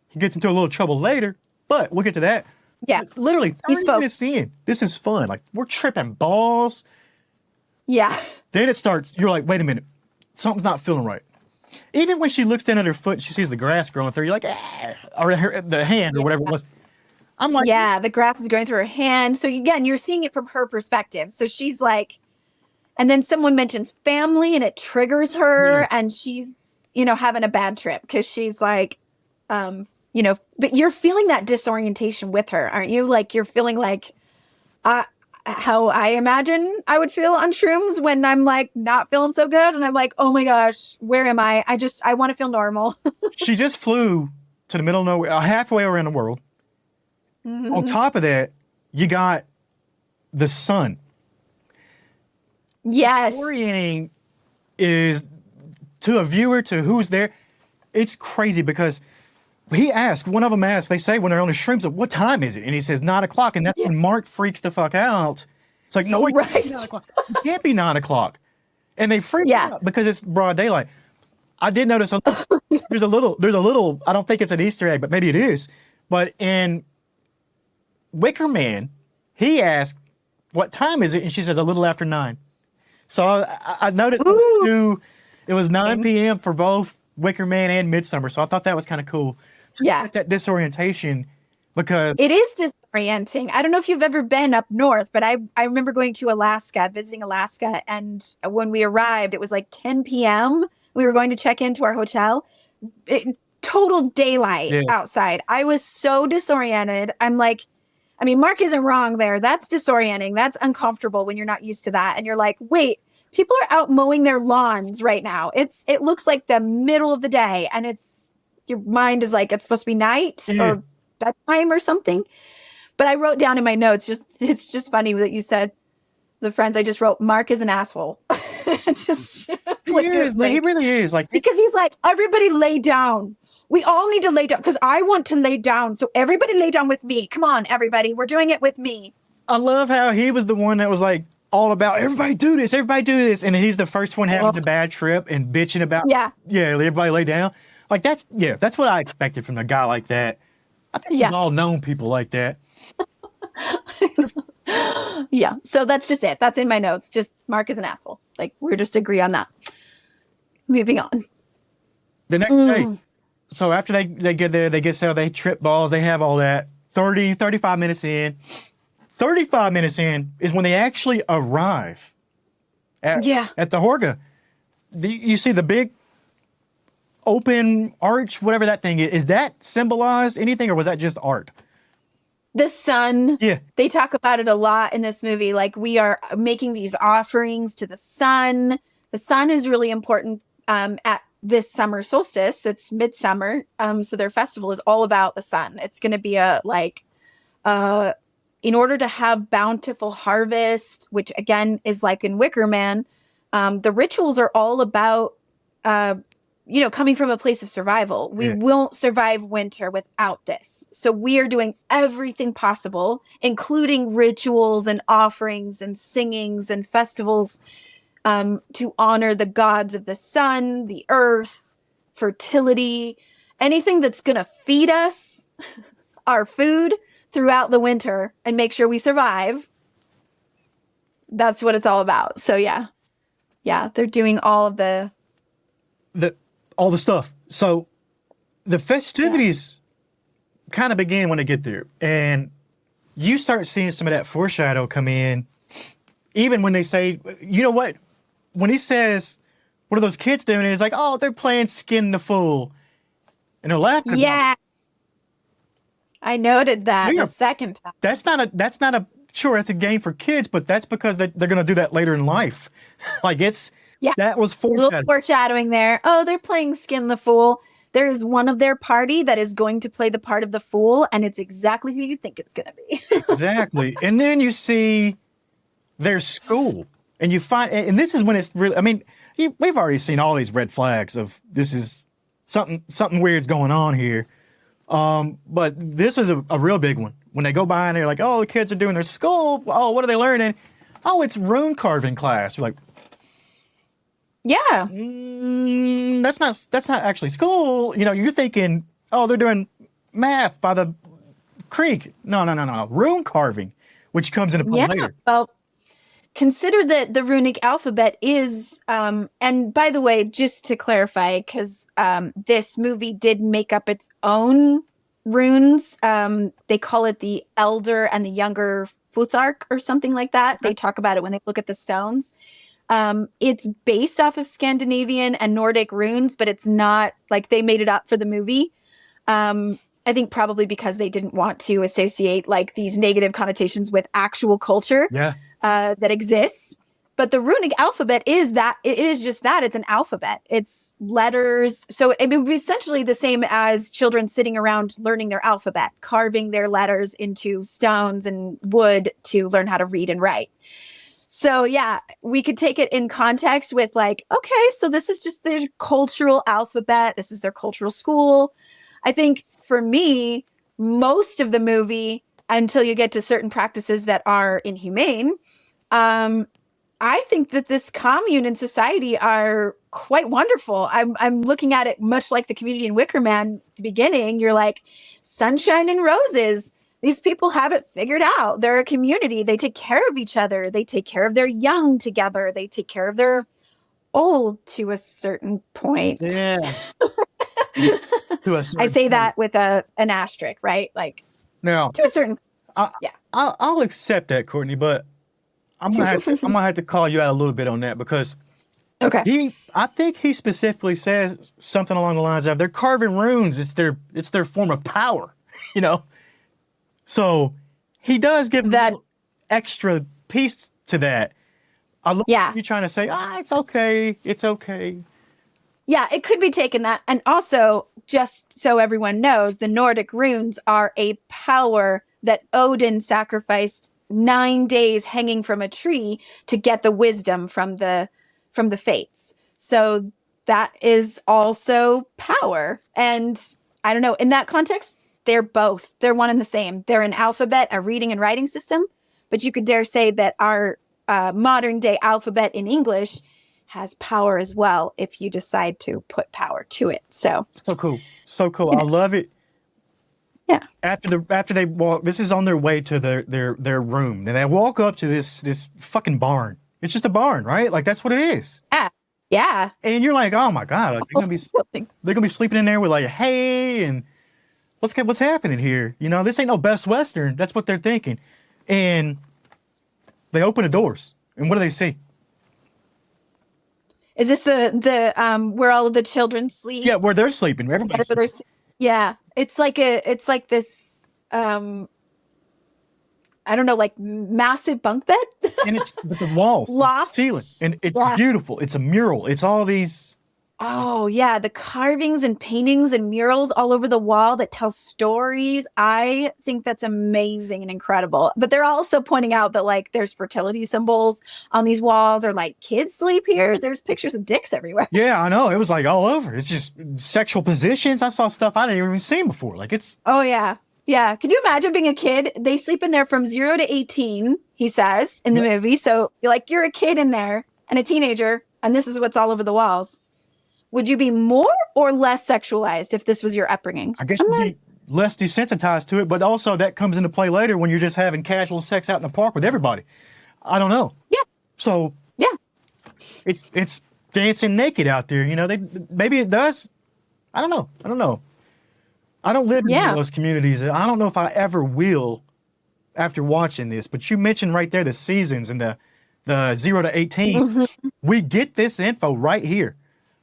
He gets into a little trouble later, but we'll get to that. Yeah. Literally 30 He's minutes in. This is fun. Like, we're tripping balls. Yeah. Then it starts, you're like, wait a minute. Something's not feeling right. Even when she looks down at her foot and she sees the grass growing through, you're like, or the hand or whatever it was. I'm like, yeah, the grass is going through her hand. So again, you're seeing it from her perspective. So she's like, and then someone mentions family and it triggers her and she's, having a bad trip because she's like, but you're feeling that disorientation with her, aren't you? Like you're feeling like how I imagine I would feel on shrooms when I'm like not feeling so good. And I'm like, oh my gosh, where am I? I want to feel normal. She just flew to the middle of nowhere, halfway around the world. Mm-hmm. On top of that, you got the sun. Yes. Orienting is to a viewer, to who's there. It's crazy because one of them asked, they say when they're on the shrooms, what time is it? And he says 9 o'clock. And that's when Mark freaks the fuck out. It's like, no, it can't be 9 o'clock. It can't be 9 o'clock. And they freak out because it's broad daylight. I did notice there's a little, I don't think it's an Easter egg, but maybe it is. But in Wicker Man, he asked, what time is it? And she says a little after 9. So I noticed it was 9 p.m. for both Wicker Man and Midsommar. So I thought that was kind of cool. To get that disorientation because it is disorienting. I don't know if you've ever been up north, but I remember going to Alaska, visiting Alaska. And when we arrived, it was like 10 p.m. We were going to check into our hotel. Total daylight outside. I was so disoriented. I'm like, Mark isn't wrong there. That's disorienting. That's uncomfortable when you're not used to that. And you're like, wait, people are out mowing their lawns right now. It looks like the middle of the day and your mind is like, it's supposed to be night or bedtime or something. But I wrote down in my notes, it's just funny that you said the friends. I just wrote, Mark is an asshole. He really is. Like, because he's like, everybody lay down. We all need to lay down because I want to lay down. So everybody lay down with me. Come on, everybody. We're doing it with me. I love how he was the one that was like all about everybody do this. And he's the first one having the bad trip and bitching about, everybody lay down. Like that's what I expected from a guy like that. I think we've all known people like that. Yeah. So that's just it. That's in my notes. Just Mark is an asshole. Like we're just agree on that. Moving on. The next day. So after they get there, they get settled, they trip balls, they have all that. 35 minutes in. 35 minutes in is when they actually arrive at the Horga. You see the big open arch, whatever that thing is. Is that symbolized anything or was that just art? The sun. Yeah. They talk about it a lot in this movie. Like we are making these offerings to the sun. The sun is really important at this summer solstice. It's midsummer. So their festival is all about the sun. It's going to be in order to have bountiful harvest, which again is like in Wicker Man, the rituals are all about, coming from a place of survival. We won't survive winter without this. So we are doing everything possible, including rituals and offerings and singings and festivals, to honor the gods of the sun, the earth, fertility, anything that's going to feed us our food throughout the winter and make sure we survive. That's what it's all about. So yeah, they're doing all of the stuff. So the festivities kind of begin when they get there, and you start seeing some of that foreshadow come in. Even when they say, you know what, when he says, "What are those kids doing?" And it's like, "Oh, they're playing Skin the Fool," and they're laughing. Yeah. I noted that the second time. That's not a sure, it's a game for kids, but that's because they're going to do that later in life. Like that was foreshadowing. Little foreshadowing there. Oh, they're playing Skin the Fool. There is one of their party that is going to play the part of the fool, and it's exactly who you think it's going to be. Exactly. And then you see their school, and you find, and this is when it's really, I mean, we've already seen all these red flags of this is something weird's going on here. But this was a real big one. When they go by and they're like, oh, the kids are doing their school. Oh, what are they learning? Oh, it's rune carving class. You're like, yeah. That's not actually school. You're thinking, oh, they're doing math by the rune carving, which comes into play later. Well, consider that the runic alphabet is, and by the way, just to clarify, because this movie did make up its own runes. They call it the elder and the younger Futhark or something like that. They talk about it when they look at the stones. It's based off of Scandinavian and Nordic runes, but it's not like they made it up for the movie. I think probably because they didn't want to associate like these negative connotations with actual culture that exists. But the runic alphabet is that it is just that it's an alphabet. It's letters. So it would be essentially the same as children sitting around learning their alphabet, carving their letters into stones and wood to learn how to read and write. So yeah, we could take it in context with like, okay, so this is just their cultural alphabet. This is their cultural school. I think for me, most of the movie, until you get to certain practices that are inhumane, I think that this commune and society are quite wonderful. I'm looking at it much like the community in Wicker Man at the beginning. You're like, sunshine and roses. These people have it figured out. They're a community. They take care of each other. They take care of their young together. They take care of their old to a certain point. Yeah. I say that with an asterisk, right? Like, now, to a certain, I'll accept that, Courtney, but I'm gonna have to call you out a little bit on that because I think he specifically says something along the lines of they're carving runes. It's their form of power, you know. So he does give that extra piece to that. I love you trying to say, it's okay, it's okay. Yeah, it could be taken that. And also, just so everyone knows, the Nordic runes are a power that Odin sacrificed 9 days hanging from a tree to get the wisdom from the fates. So that is also power. And I don't know, in that context, they're one and the same. They're an alphabet, a reading and writing system. But you could dare say that our modern day alphabet in English has power as well if you decide to put power to it. So cool. I love it. Yeah. After they walk, this is on their way to their room. Then they walk up to this fucking barn. It's just a barn, right? Like that's what it is. Yeah. And you're like, oh my God, like, they're gonna be sleeping in there with like hay and what's happening here? You know, this ain't no Best Western. That's what they're thinking. And they open the doors, and what do they see? Is this the where all of the children sleep? Yeah, where they're sleeping. Everybody's yeah, it's like this I don't know, like massive bunk bed. And it's with the walls, loft, ceiling, and it's beautiful. It's a mural. It's all these. Oh yeah, the carvings and paintings and murals all over the wall that tell stories. I think that's amazing and incredible. But they're also pointing out that like there's fertility symbols on these walls, or like kids sleep here. There's pictures of dicks everywhere. Yeah, I know. It was like all over. It's just sexual positions. I saw stuff I didn't even seen before. Like it's. Oh yeah. Yeah. Can you imagine being a kid? They sleep in there from 0 to 18, he says in the movie. So you're a kid in there and a teenager, and this is what's all over the walls. Would you be more or less sexualized if this was your upbringing? I guess you'd be less desensitized to it, but also that comes into play later when you're just having casual sex out in the park with everybody. I don't know. Yeah. So it's dancing naked out there. You know, maybe it does. I don't know. I don't live in those communities. I don't know if I ever will after watching this. But you mentioned right there the seasons and the 0 to 18. Mm-hmm. We get this info right here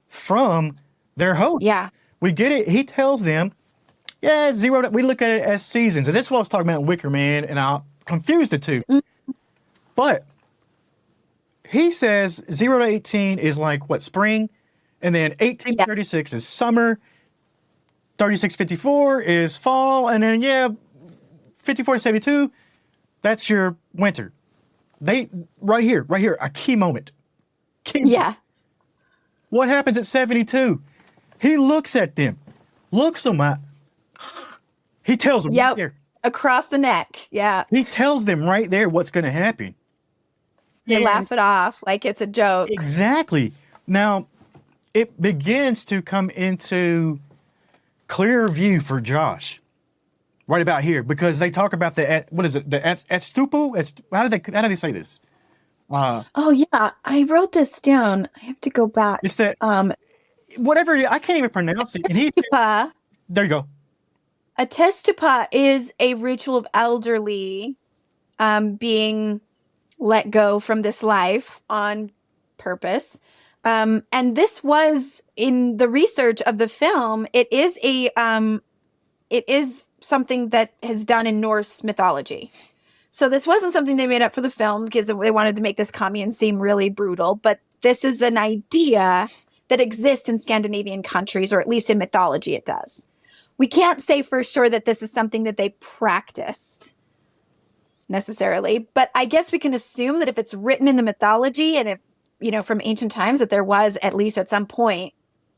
from their host. Yeah. We get it. He tells them, 0 to, we look at it as seasons. And that's what I was talking about in Wicker Man, and I confused the two. Mm-hmm. But he says 0 to 18 is like what, spring? And then 18 to 36 is summer. 36-54 is fall. And then, 54 to 72, that's your winter. Right here, a key moment. Yeah. What happens at 72? He looks at them, looks them up. He tells them right there. Across the neck. Yeah. He tells them right there what's going to happen. They laugh it off like it's a joke. Exactly. Now, it begins to come into clearer view for Josh. right about here, because they talk about what is it? The estupu? How do they say this? Oh yeah, I wrote this down. I have to go back. It's that whatever it is, I can't even pronounce it. And Testupa. There you go. A testupa is a ritual of elderly being let go from this life on purpose. And this was in the research of the film. It is something that is done in Norse mythology. So this wasn't something they made up for the film because they wanted to make this commune seem really brutal. But this is an idea that exists in Scandinavian countries, or at least in mythology it does. We can't say for sure that this is something that they practiced necessarily, but I guess we can assume that if it's written in the mythology and if, from ancient times, that there was at least at some point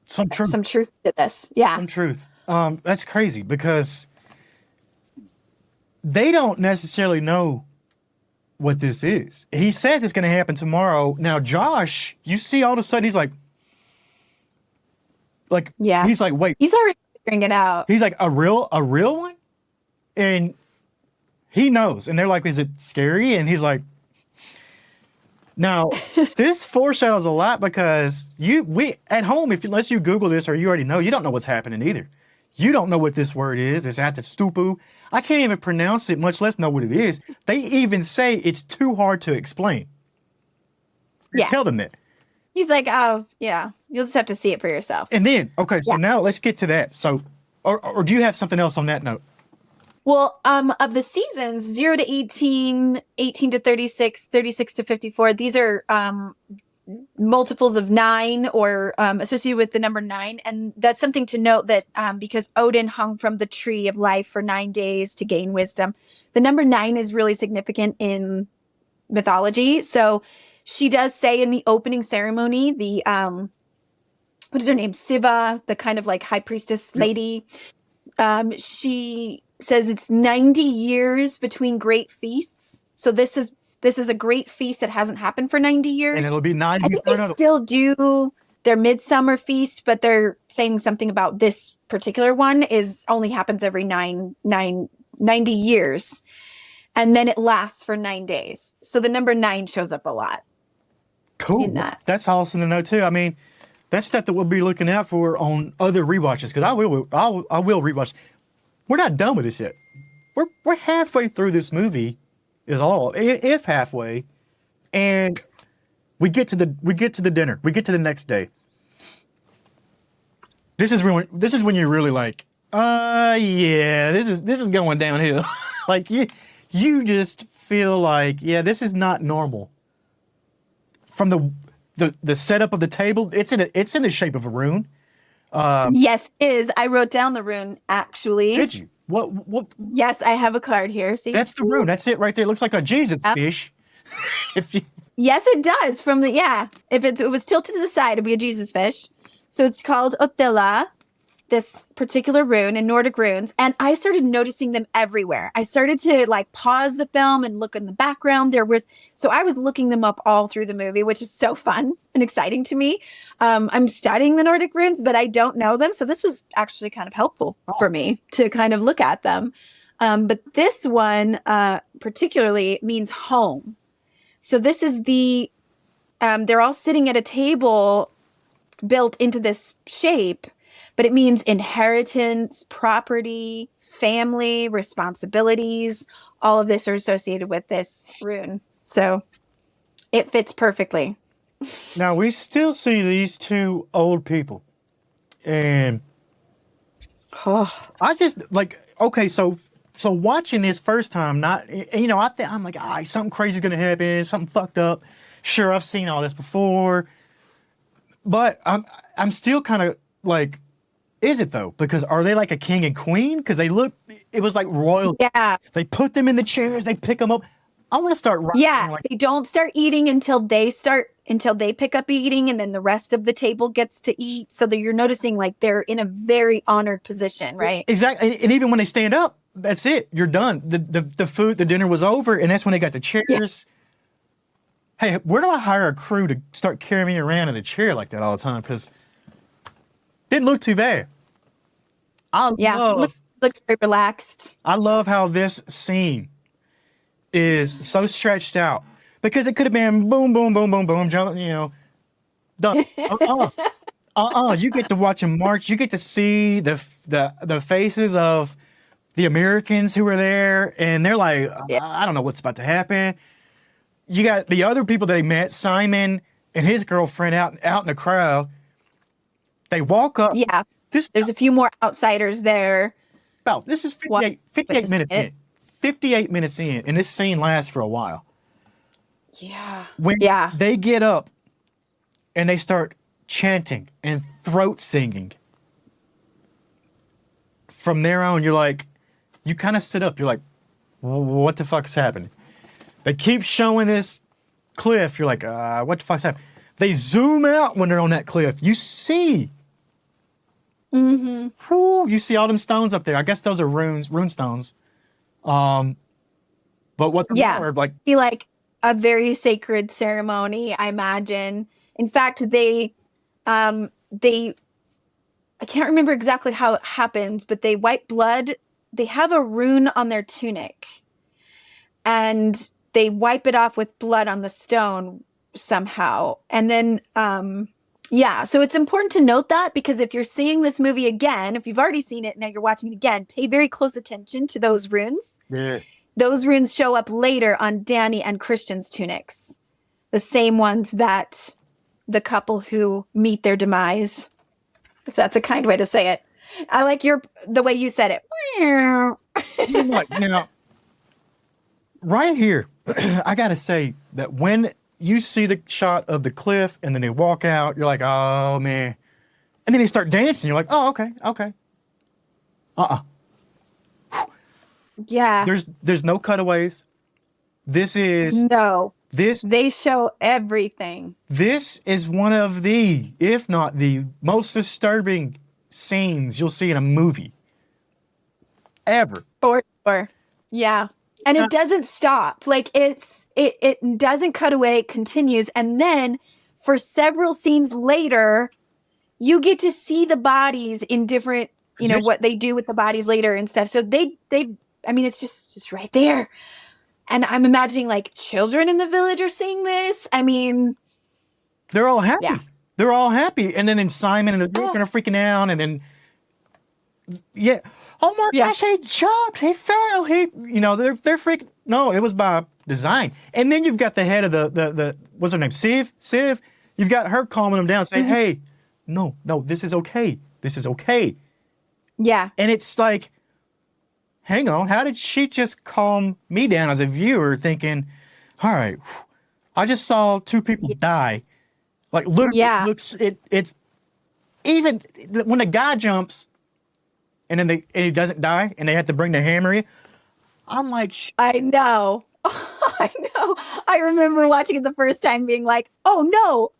some truth to this. Yeah. Some truth. That's crazy because they don't necessarily know what this is. He says it's going to happen tomorrow. Now, Josh, you see all of a sudden he's like, yeah. He's like, wait. He's already figuring it out. He's like, a real one? And he knows. And they're like, is it scary? And he's like, now, this foreshadows a lot because we at home, unless you Google this or you already know, you don't know what's happening either. You don't know what this word is. It's at the stupu. I can't even pronounce it, much less know what it is. They even say it's too hard to explain. Yeah. Tell them that. He's like, oh, yeah, you'll just have to see it for yourself. And then, okay, so now let's get to that. So, or do you have something else on that note? Well, of the seasons, 0 to 18, 18 to 36, 36 to 54, these are multiples of 9 or associated with the number 9. And that's something to note that because Odin hung from the tree of life for 9 days to gain wisdom, the number 9 is really significant in mythology. So she does say in the opening ceremony, the, what is her name? Siva, the kind of like high priestess lady. She says it's 90 years between great feasts. So this is a great feast that hasn't happened for 90 years. And it'll be 90 I think they still do their midsummer feast, but they're saying something about this particular one only happens every 90 years. And then it lasts for 9 days. So the number 9 shows up a lot. Cool. In that. That's awesome to know too. I mean, that's stuff that we'll be looking out for on other rewatches because I will rewatch. We're not done with this yet. We're halfway through this movie, is all, if halfway, and we get to the dinner. We get to the next day. This is when you're really like, yeah, this is going downhill. Like you just feel like, yeah, this is not normal. From the setup of the table, it's in the shape of a rune. Yes, it is. I wrote down the rune, actually. Did you? What? Yes, I have a card here. See? That's the rune. That's it right there. It looks like a Jesus fish. Yes, it does. If it was tilted to the side, it'd be a Jesus fish. So it's called Othilla, this particular rune in Nordic runes. And I started noticing them everywhere. I started to like pause the film and look in the background. So I was looking them up all through the movie, which is so fun and exciting to me. I'm studying the Nordic runes, but I don't know them. So this was actually kind of helpful for me to kind of look at them. But this one particularly means home. So this is they're all sitting at a table built into this shape, but it means inheritance, property, family, responsibilities. All of this are associated with this rune. So it fits perfectly. Now we still see these two old people. And I just like, okay, so watching this first time, I'm like, all right, something crazy is going to happen, something fucked up. Sure, I've seen all this before. But I'm still kind of like, is it though? Because are they like a king and queen? Because it was like royal. Yeah. They put them in the chairs, they pick them up. I want to start writing. Yeah, they don't start eating until they pick up eating, and then the rest of the table gets to eat. So that you're noticing like they're in a very honored position, right? Exactly. And even when they stand up, that's it. You're done. The dinner was over, and that's when they got the chairs. Yeah. Hey, where do I hire a crew to start carrying me around in a chair like that all the time? Because it didn't look too bad. Look looks very relaxed. I love how this scene is so stretched out because it could have been boom, boom, boom, boom, boom, jump, done. You get to watch them march. You get to see the faces of the Americans who were there, and they're like, I don't know what's about to happen. You got the other people they met, Simon and his girlfriend out in the crowd. They walk up. Yeah. There's a few more outsiders there. This is 58 minutes in. 58 minutes in, and this scene lasts for a while. Yeah. When they get up and they start chanting and throat singing, from there on, you're like, you kind of sit up. You're like, well, what the fuck's happening? They keep showing this cliff. You're like, what the fuck's happening? They zoom out when they're on that cliff. You see. Mm-hmm. You see all them stones up there. I guess those are rune stones. But what? Be like a very sacred ceremony, I imagine. In fact, they I can't remember exactly how it happens, but they wipe blood. They have a rune on their tunic, and they wipe it off with blood on the stone somehow. And then, so it's important to note that, because if you're seeing this movie again, if you've already seen it, now you're watching it again, pay very close attention to those runes. Yeah. Those runes show up later on Danny and Christian's tunics. The same ones that the couple who meet their demise, if that's a kind way to say it. I like the way you said it. Now, right here, I gotta say that when you see the shot of the cliff and then they walk out, you're like, oh man. And then they start dancing, you're like, oh, okay. Yeah. There's no cutaways. They show everything. This is one of the, if not the most disturbing scenes you'll see in a movie ever. For sure. Yeah. And it doesn't stop. Like it doesn't cut away, it continues. And then for several scenes later, you get to see the bodies in different, what they do with the bodies later and stuff. So it's just right there. And I'm imagining like children in the village are seeing this. I mean, they're all happy. Yeah. They're all happy. And then Simon and his girlfriend are freaking out. And then, oh my gosh, he jumped, he fell, they're freaking. No, it was by design. And then you've got the head of the what's her name? Siv. You've got her calming them down, saying, hey, no, this is okay. This is okay. Yeah. And it's like, hang on, how did she just calm me down as a viewer thinking, all right, I just saw two people die. Like, literally, it's even when the guy jumps and he doesn't die and they have to bring the hammer in, I'm like, I know. I know. I remember watching it the first time being like, oh no.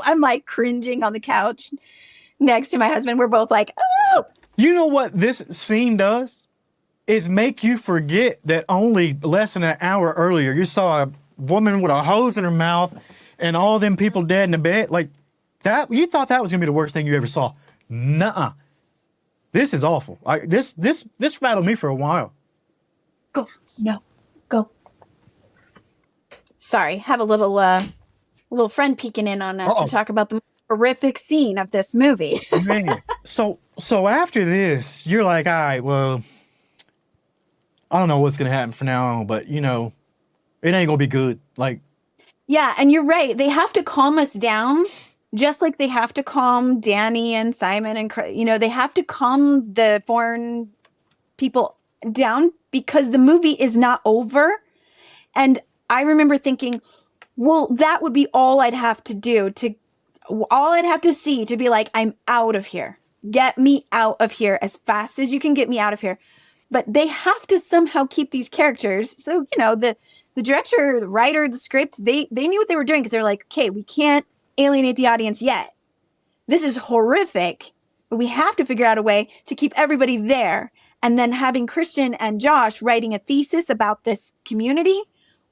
I'm like cringing on the couch next to my husband. We're both like, oh. You know what this scene does? Is make you forget that only less than an hour earlier you saw a woman with a hose in her mouth and all them people dead in the bed. Like that, you thought that was gonna be the worst thing you ever saw. Nuh-uh. This is awful. This rattled me for a while. Go. Sorry, have a little friend peeking in on us to talk about the horrific scene of this movie. Man. So after this, you're like, all right, well, I don't know what's going to happen from now on, but, it ain't going to be good. Like, yeah, and you're right. They have to calm us down, just like they have to calm Danny and Simon and, they have to calm the foreign people down because the movie is not over. And I remember thinking, well, that would be all I'd have to do all I'd have to see to be like, I'm out of here. Get me out of here as fast as you can get me out of here. But they have to somehow keep these characters. So, the director, the writer, the script, they knew what they were doing because they're like, okay, we can't alienate the audience yet. This is horrific, but we have to figure out a way to keep everybody there. And then having Christian and Josh writing a thesis about this community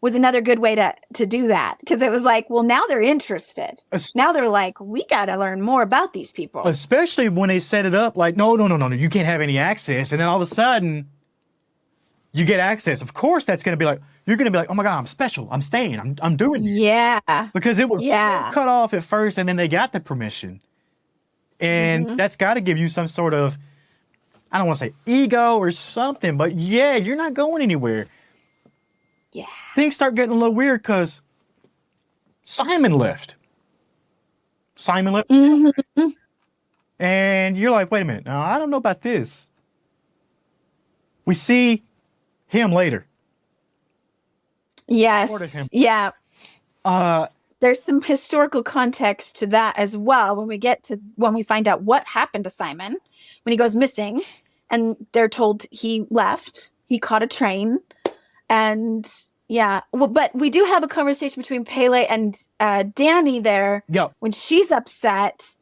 was another good way to do that, because it was like, well, now they're interested. Now they're like, we got to learn more about these people. Especially when they set it up like, no, you can't have any access, and then all of a sudden you get access. Of course, that's going to be like, you're going to be like, oh my God, I'm special. I'm staying. I'm doing it. Yeah. Because it was so cut off at first, and then they got the permission. And that's got to give you some sort of, I don't want to say ego or something, but yeah, you're not going anywhere. Yeah. Things start getting a little weird because Simon left. And you're like, wait a minute. Now, I don't know about this. We see him later. Yes. Yeah. There's some historical context to that as well when we find out what happened to Simon when he goes missing, and they're told he left. He caught a train, and but we do have a conversation between Pele and Danny there. Yep. When she's upset,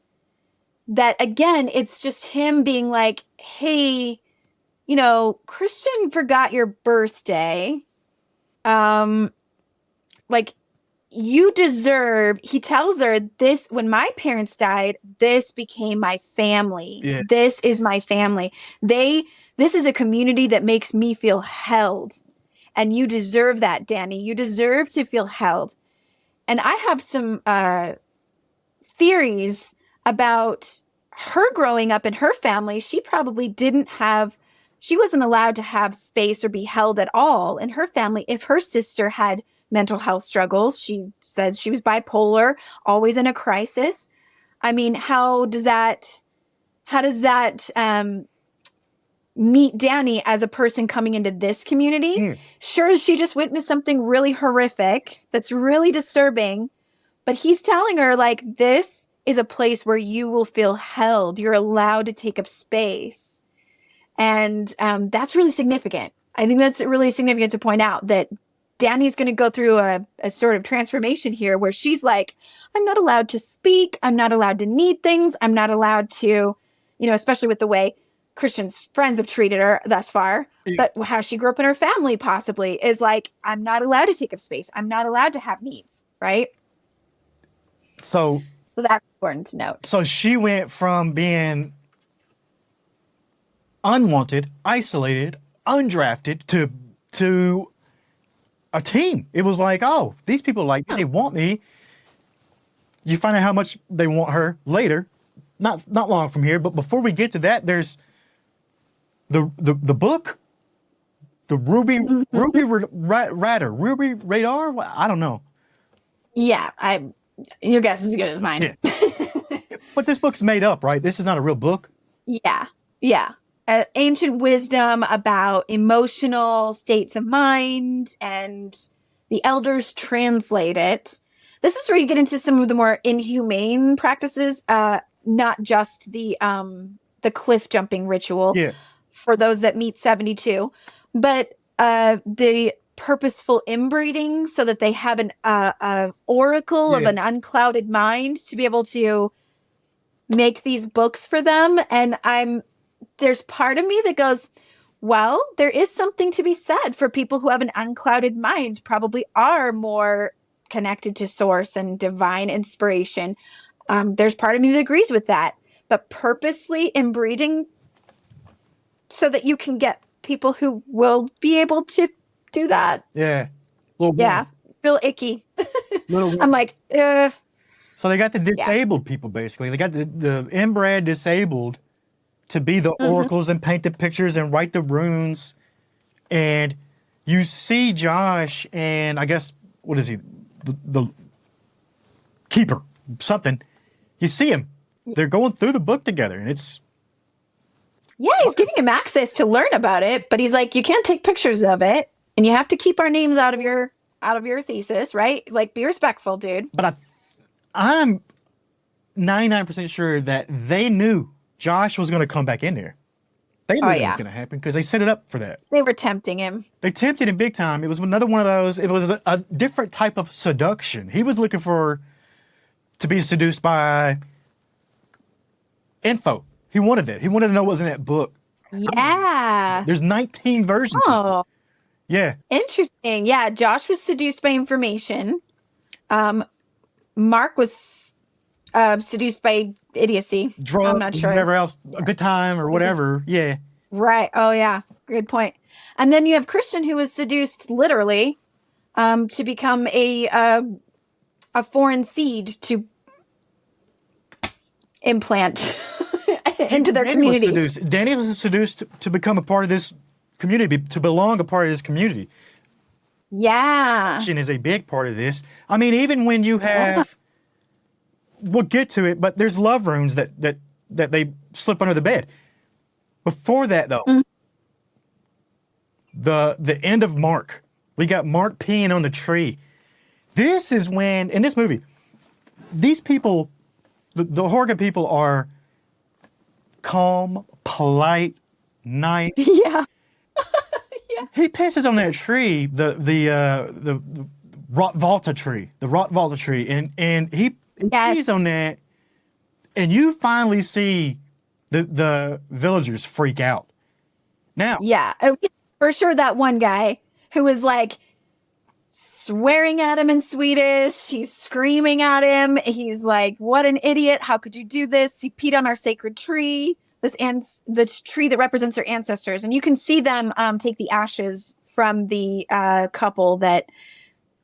that again, it's just him being like, hey, Christian forgot your birthday. Like, you deserve, he tells her, this, when my parents died, this became my family. Yeah. This is my family. This is a community that makes me feel held. And you deserve that, Danny. You deserve to feel held. And I have some theories about her growing up in her family. She probably she wasn't allowed to have space or be held at all in her family. If her sister had mental health struggles, she says she was bipolar, always in a crisis. I mean, how does that meet Danny as a person coming into this community? Sure, she just witnessed something really horrific that's really disturbing, but he's telling her, like, this is a place where you will feel held. You're allowed to take up space. And that's really significant. I think that's really significant to point out that Danny's going to go through a sort of transformation here where she's like, I'm not allowed to speak. I'm not allowed to need things. I'm not allowed to, especially with the way Christian's friends have treated her thus far, but how she grew up in her family possibly is like, I'm not allowed to take up space. I'm not allowed to have needs. Right. So that's important to note. So she went from being unwanted, isolated, undrafted to a team. It was like, oh, these people they want me. You find out how much they want her later, not long from here. But before we get to that, there's the book, the Ruby Radar. I don't know. Yeah, your guess is as good as mine. Yeah. But this book's made up, right? This is not a real book. Yeah. Ancient wisdom about emotional states of mind, and the elders translate it. This is where you get into some of the more inhumane practices, not just the cliff jumping ritual for those that meet 72, but the purposeful inbreeding so that they have an oracle of an unclouded mind to be able to make these books for them. And there's part of me that goes, well, there is something to be said for people who have an unclouded mind, probably are more connected to source and divine inspiration. There's part of me that agrees with that, but purposely inbreeding so that you can get people who will be able to do that. Yeah. Feel icky. I'm like, So they got the disabled people, basically. They got the inbred disabled to be the oracles and paint the pictures and write the runes. And you see Josh and I guess, what is he? The keeper, something. You see him. They're going through the book together, and it's... Yeah, he's giving him access to learn about it, but he's like, you can't take pictures of it, and you have to keep our names out of your thesis, right? Like, be respectful, dude. But I'm 99% sure that they knew Josh was going to come back in there. They knew that was going to happen because they set it up for that. They were tempting him. They tempted him big time. It was another one of those. It was a different type of seduction. He was looking to be seduced by info. He wanted that. He wanted to know what was in that book. Yeah. There's 19 versions. Oh. Yeah. Interesting. Yeah, Josh was seduced by information. Mark was seduced by idiocy. Drugs, I'm not sure. whatever else, a good time or whatever. Yeah. Right. Oh, yeah. Good point. And then you have Christian, who was seduced literally to become a foreign seed to implant into their community. Danny was seduced to become a part of this community, to belong a part of this community. Yeah. Christian is a big part of this. I mean, even when you have, we'll get to it, but there's love runes that they slip under the bed. Before that, though, the end of Mark, we got Mark peeing on the tree. This is when, in this movie, these people, the Horga people are calm, polite, nice. Yeah. He pisses on that tree, the Rotvalta tree, and he pees on that, and you finally see the villagers freak out. Now, yeah, for sure, that one guy who was like swearing at him in Swedish, he's screaming at him. He's like, "What an idiot! How could you do this? You peed on our sacred tree." This tree that represents their ancestors, and you can see them take the ashes from the couple that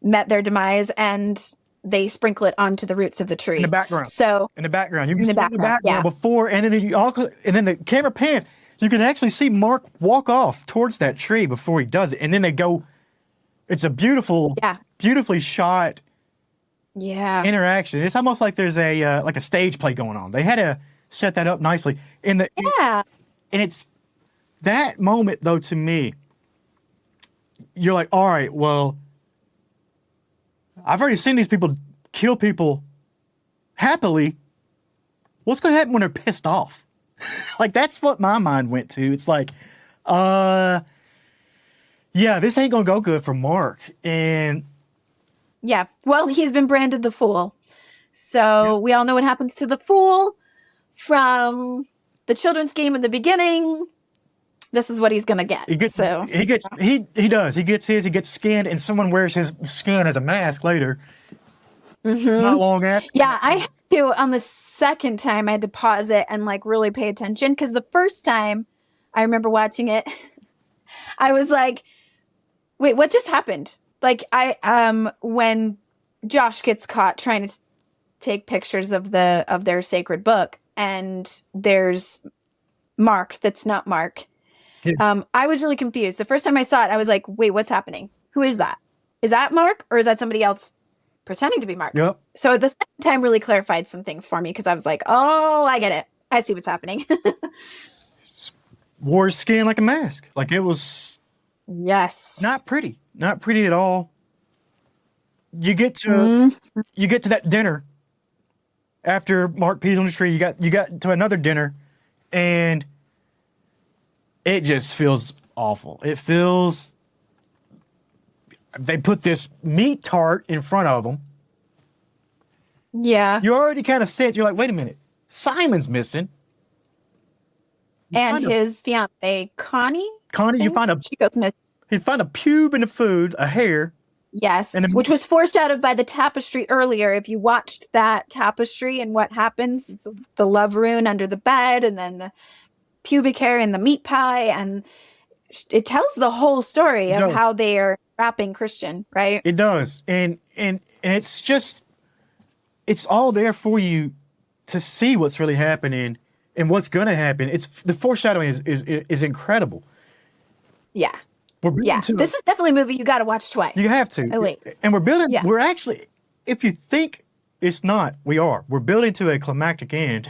met their demise, and they sprinkle it onto the roots of the tree. in the background. So In the background, you can see in the background yeah. before, and then the camera pans. You can actually see Mark walk off towards that tree before he does it, and then they go. It's a beautifully shot. Yeah. Interaction. It's almost like there's a stage play going on. They had to set that up nicely. And it's that moment, though, to me, you're like, all right, well, I've already seen these people kill people happily. What's going to happen when they're pissed off? Like, that's what my mind went to. It's like, yeah, this ain't going to go good for Mark. And yeah. Well, he's been branded the fool. So we all know what happens to the fool from the children's game in the beginning. This is what he's gonna get. He gets his. He gets skinned, and someone wears his skin as a mask later. Not long after. Yeah, I had to, on the second time, I had to pause it and like really pay attention, because the first time I remember watching it, I was like, "Wait, what just happened?" Like when Josh gets caught trying to take pictures of their sacred book, and there's Mark that's not Mark. Yeah. I was really confused. The first time I saw it, I was like, wait, what's happening? Who is that? Is that Mark, or is that somebody else pretending to be Mark? Yep. So the second time really clarified some things for me, because I was like, oh, I get it. I see what's happening. Wore his skin like a mask. Like, it was not pretty at all. You get to that dinner after Mark pees on the tree. You got to another dinner, and it just feels awful. It feels, they put this meat tart in front of them. Yeah. You already kind of sense, you're like, wait a minute, Simon's missing. And his fiance, Connie, you find she goes missing. You find a pube in the food, a hair. Yes, which was foreshadowed by the tapestry earlier. If you watched that tapestry and what happens, it's the love rune under the bed, and then the pubic hair in the meat pie, and it tells the whole story of how they are wrapping Christian, right? It does, and it's just, it's all there for you to see what's really happening and what's going to happen. It's the foreshadowing is incredible. Yeah. This is definitely a movie you got to watch twice. You have to, at least. And we're actually, if you think it's not, we're building to a climactic end.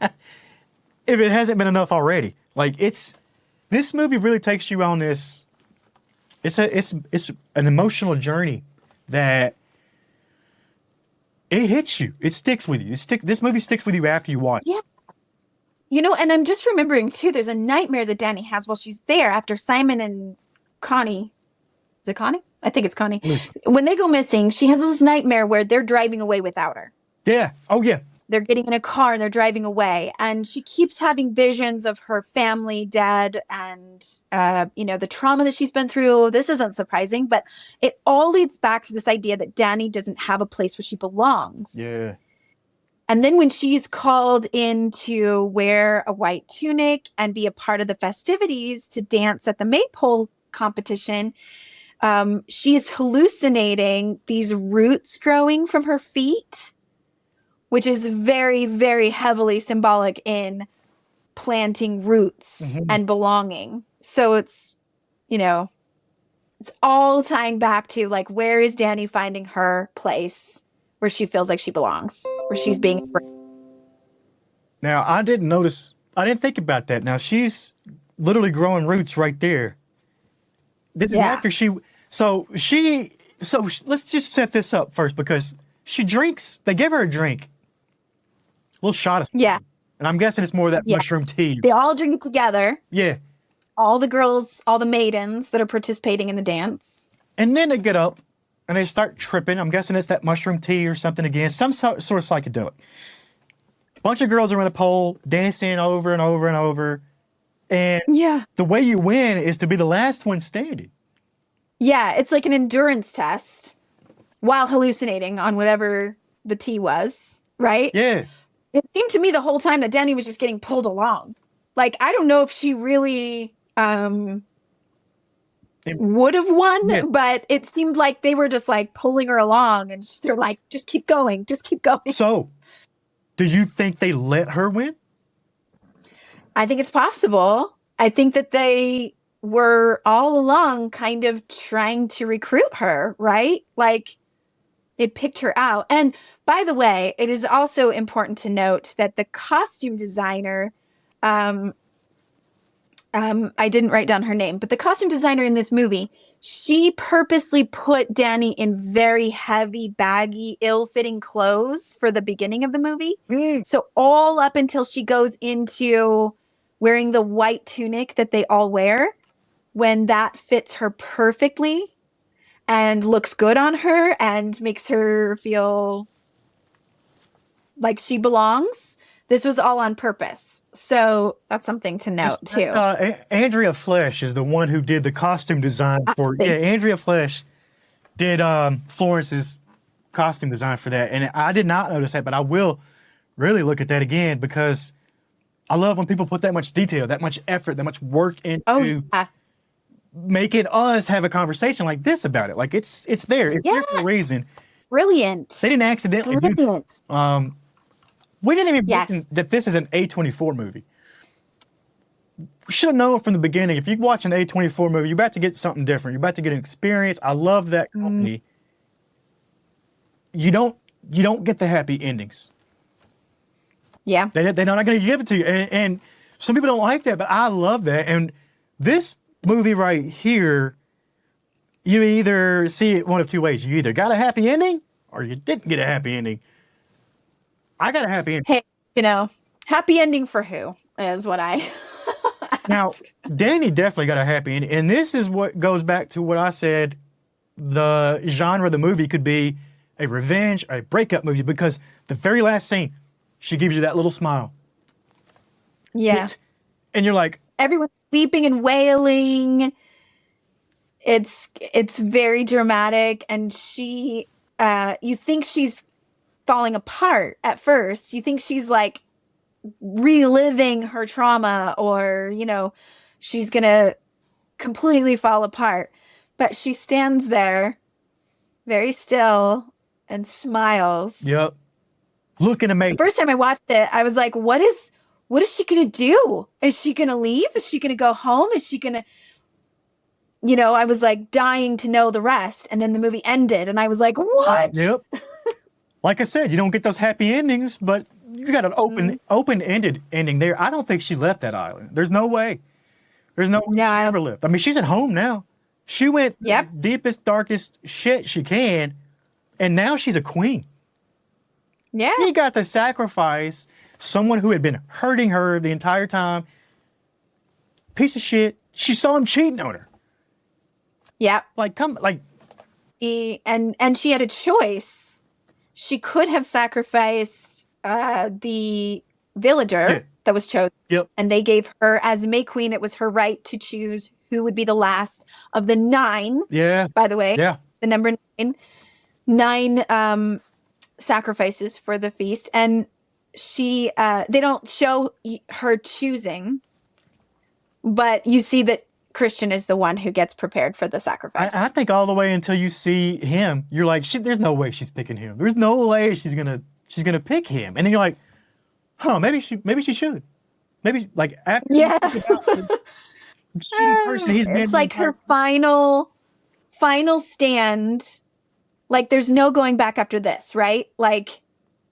If it hasn't been enough already. Like, this movie really takes you on this, it's an emotional journey that it hits you. It sticks with you. This movie sticks with you after you watch. Yeah. You know, and I'm just remembering too, there's a nightmare that Danny has while she's there after Simon and Connie. Is it Connie? I think it's Connie. When they go missing, she has this nightmare where they're driving away without her. Yeah. Oh, yeah. they're getting in a car and they're driving away. And she keeps having visions of her family dead and, the trauma that she's been through. This isn't surprising, but it all leads back to this idea that Dani doesn't have a place where she belongs. Yeah. And then when she's called in to wear a white tunic and be a part of the festivities to dance at the maypole competition, she's hallucinating these roots growing from her feet, which is very, very heavily symbolic in planting roots and belonging. So it's, it's all tying back to like, where is Dani finding her place where she feels like she belongs, where she's being. Now, I didn't think about that. Now, she's literally growing roots right there. This is after so let's just set this up first, because she drinks, they give her a drink, a little shot of, and I'm guessing it's more of that mushroom tea. They all drink it together. Yeah. All the girls, all the maidens that are participating in the dance. And then they get up and they start tripping. I'm guessing it's that mushroom tea or something again, some sort of psychedelic. Bunch of girls are in a pole dancing over and over and over. And the way you win is to be the last one standing. Yeah, it's like an endurance test while hallucinating on whatever the tea was, right? Yeah. It seemed to me the whole time that Dani was just getting pulled along. Like, I don't know if she really would have won, but it seemed like they were just like pulling her along and they're like, just keep going, just keep going. So, do you think they let her win? I think it's possible. I think that they were all along kind of trying to recruit her, right? Like, they picked her out. And by the way, it is also important to note that the costume designer, I didn't write down her name, but the costume designer in this movie, she purposely put Dani in very heavy, baggy, ill-fitting clothes for the beginning of the movie. So all up until she goes into wearing the white tunic that they all wear, when that fits her perfectly and looks good on her and makes her feel like she belongs. This was all on purpose. So that's something to note, too. Andrea Flesh is the one who did the costume design for... Andrea Flesh did Florence's costume design for that. And I did not notice that, but I will really look at that again, because I love when people put that much detail, that much effort, that much work into making us have a conversation like this about it. Like, it's there. It's there for a reason. Brilliant. They didn't accidentally do it. We didn't even mention that this is an A24 movie. We should have known from the beginning, if you watch an A24 movie, you're about to get something different. You're about to get an experience. I love that company. You don't get the happy endings. Yeah. They're not going to give it to you. And some people don't like that, but I love that. And this movie right here, you either see it one of two ways. You either got a happy ending or you didn't get a happy ending. I got a happy ending. Hey, happy ending for who is what I ask. Now, Dani definitely got a happy ending. And this is what goes back to what I said, the genre of the movie could be a revenge, a breakup movie, because the very last scene, she gives you that little smile. Yeah. And you're like... Everyone's weeping and wailing. It's very dramatic. And she, you think she's falling apart at first. You think she's like reliving her trauma, or, she's going to completely fall apart. But she stands there very still and smiles. Yep. Looking amazing. The first time I watched it, I was like, what is she going to do? Is she going to leave? Is she going to go home? Is she going to, I was like dying to know the rest. And then the movie ended and I was like, what? Yep. Like I said, you don't get those happy endings, but you got an open-ended ending there. I don't think she left that island. There's no way. There's no way she ever left. I mean, she's at home now. She went through the deepest, darkest shit she can, and now she's a queen. Yeah. She got to sacrifice someone who had been hurting her the entire time. Piece of shit. She saw him cheating on her. Yeah. And she had a choice. She could have sacrificed the villager that was chosen. Yep. And they gave her, as the May Queen, it was her right to choose who would be the last of the 9. Yeah. By the way. Yeah. The number 9. 9 sacrifices for the feast. And she, they don't show her choosing, but you see that Christian is the one who gets prepared for the sacrifice. I think all the way until you see him, you're like, there's no way she's picking him. There's no way she's gonna pick him. And then you're like, huh, maybe she should. Maybe like after person he's been. It's like her final stand. Like there's no going back after this, right? Like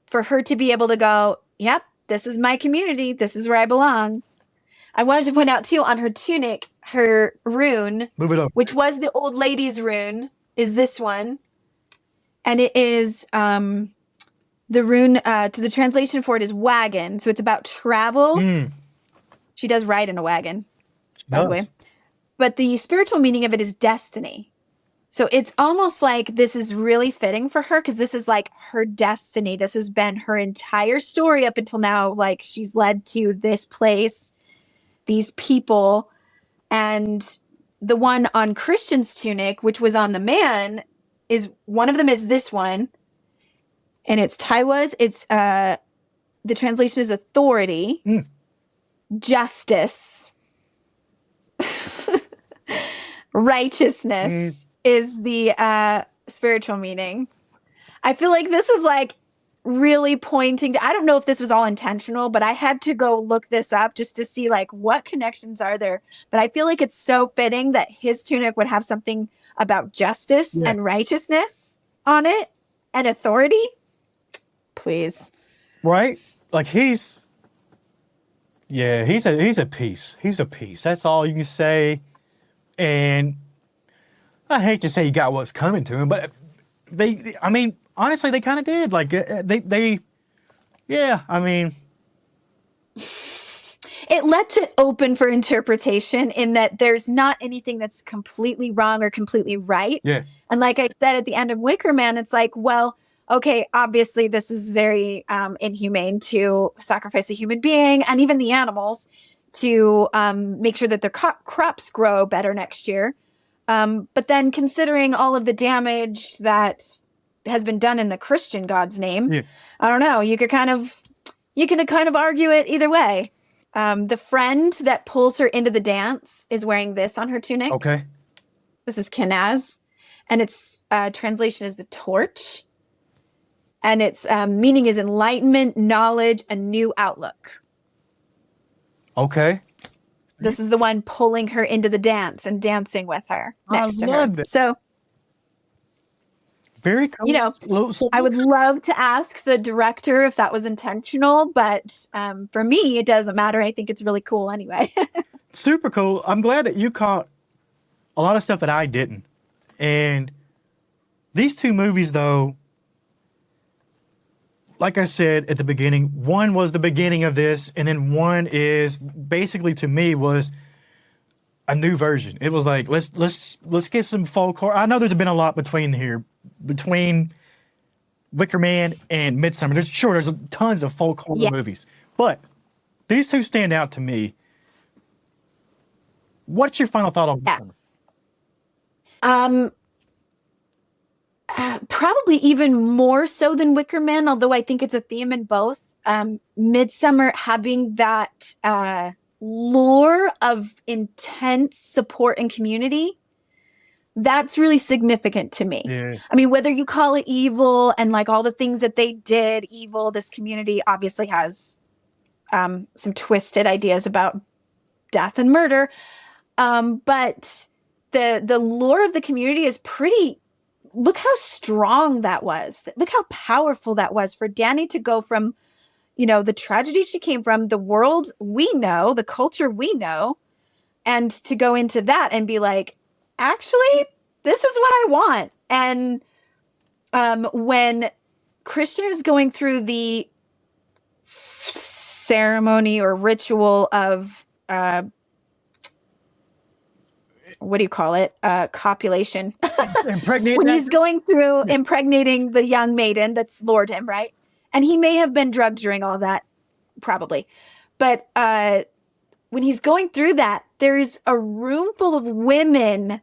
for her to be able to go, yep, this is my community. This is where I belong. I wanted to point out too, on her tunic, her rune, move it up, which was the old lady's rune, is this one. And it is the rune, to the translation for it is wagon. So it's about travel. She does ride in a wagon, by the way. But the spiritual meaning of it is destiny. So it's almost like this is really fitting for her because this is like her destiny. This has been her entire story up until now. Like she's led to this place, these people, and the one on Christian's tunic, which was on the man, is one of them is this one. And it's Taiwa's. It's the translation is authority, justice, righteousness is the spiritual meaning. I feel like this is like really pointing to, I don't know if this was all intentional, but I had to go look this up just to see like what connections are there. But I feel like it's so fitting that his tunic would have something about justice and righteousness on it and authority. Please. Right? Like he's a piece. He's a piece. That's all you can say. And I hate to say he got what's coming to him, but I mean, honestly, they kind of did. Like I mean. It lets it open for interpretation in that there's not anything that's completely wrong or completely right. Yeah. And like I said at the end of Wicker Man, it's like, well, okay, obviously this is very inhumane to sacrifice a human being and even the animals to make sure that their crops grow better next year. But then considering all of the damage that has been done in the Christian God's name, I don't know, you can kind of argue it either way. The friend that pulls her into the dance is wearing this on her tunic. Okay. This is Kenaz, and its translation is the torch. And its meaning is enlightenment, knowledge, a new outlook. Okay. This is the one pulling her into the dance and dancing with her next to her. It. So very cool. You know, I would love to ask the director if that was intentional, but for me, it doesn't matter. I think it's really cool anyway. Super cool. I'm glad that you caught a lot of stuff that I didn't. And these two movies, though, like I said at the beginning, one was the beginning of this, and then one is basically, to me, was a new version. It was like, let's get some folk horror. I know there's been a lot between Wicker Man and Midsommar. There's tons of folk horror movies, but these two stand out to me. What's your final thought on Midsommar? Probably even more so than Wicker Man, although I think it's a theme in both. Midsommar having that lore of intense support and community, that's really significant to me. Yeah. I mean, whether you call it evil and like all the things that they did evil, this community obviously has some twisted ideas about death and murder. But the lore of the community is pretty. Look how strong that was. Look how powerful that was for Dani to go from, the tragedy she came from, the world we know, the culture we know, and to go into that and be like, actually, this is what I want. And when Christian is going through the ceremony or ritual of what do you call it? Copulation. Impregnating. When he's going through impregnating the young maiden that's lured him, right? And he may have been drugged during all that, probably. But when he's going through that, there's a room full of women,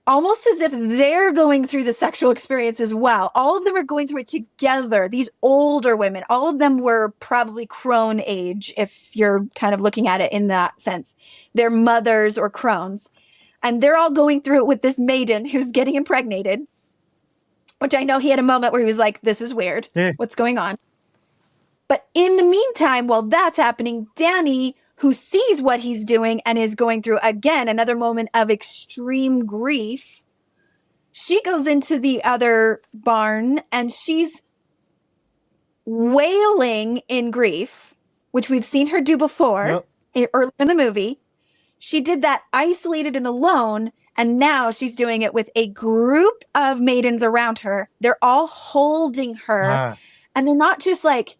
almost as if they're going through the sexual experience as well. All of them are going through it together. These older women, all of them were probably crone age, if you're kind of looking at it in that sense. They're mothers or crones. And they're all going through it with this maiden who's getting impregnated, which I know he had a moment where he was like, this is weird. Yeah. What's going on? But in the meantime, while that's happening, Danny, who sees what he's doing and is going through, again, another moment of extreme grief, she goes into the other barn and she's wailing in grief, which we've seen her do before earlier in the movie. She did that isolated and alone, and now she's doing it with a group of maidens around her. They're all holding her, and they're not just like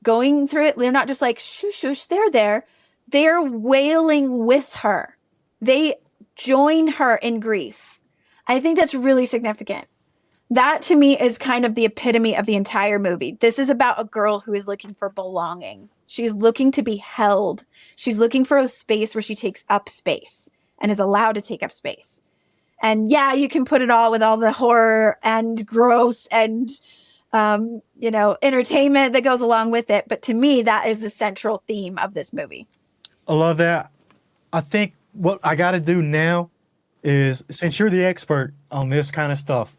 going through it. They're not just like, shush, shush, they're there. They're wailing with her. They join her in grief. I think that's really significant. That to me is kind of the epitome of the entire movie. This is about a girl who is looking for belonging. She's looking to be held. She's looking for a space where she takes up space and is allowed to take up space. And yeah, you can put it all with all the horror and gross and, entertainment that goes along with it. But to me, that is the central theme of this movie. I love that. I think what I got to do now is, since you're the expert on this kind of stuff,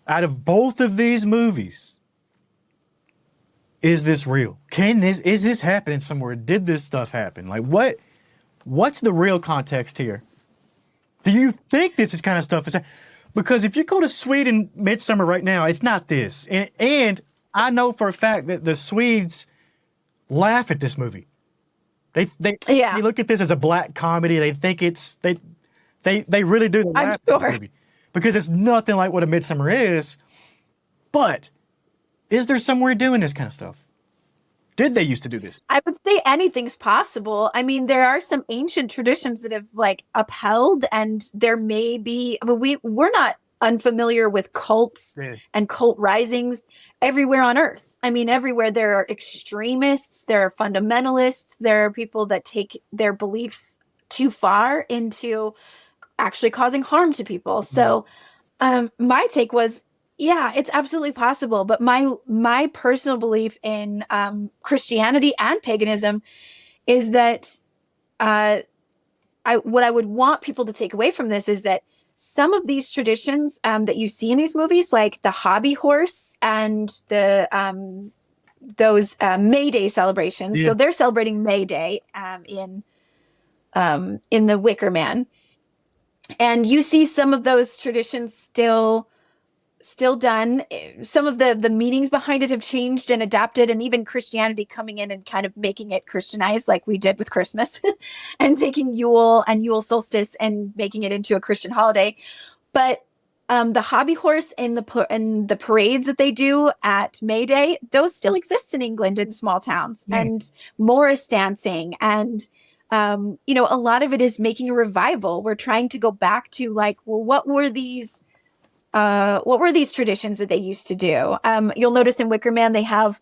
out of both of these movies, is this real? Is this happening somewhere? Did this stuff happen? Like what's the real context here? Do you think this is kind of stuff? Because if you go to Sweden Midsommar right now, it's not this. And I know for a fact that the Swedes laugh at this movie. They look at this as a black comedy. They think they really do laugh at the movie. Because it's nothing like what a Midsommar is. But is there somewhere doing this kind of stuff? Did they used to do this? I would say anything's possible. I mean, there are some ancient traditions that have upheld, and there may be, we're not unfamiliar with cults and cult risings everywhere on earth. I mean, everywhere there are extremists, there are fundamentalists, there are people that take their beliefs too far into actually causing harm to people. So my take was, yeah, it's absolutely possible. But my personal belief in Christianity and paganism is that what I would want people to take away from this is that some of these traditions that you see in these movies, like the hobby horse and the those May Day celebrations. So they're celebrating May Day in the Wicker Man. And you see some of those traditions still done. Some of the meanings behind it have changed and adapted, and even Christianity coming in and kind of making it Christianized, like we did with Christmas, and taking Yule and Yule solstice and making it into a Christian holiday. But the hobby horse and the parades that they do at May Day, those still exist in England in small towns, and Morris dancing and a lot of it is making a revival. We're trying to go back to what were these traditions that they used to do? You'll notice in Wicker Man, they have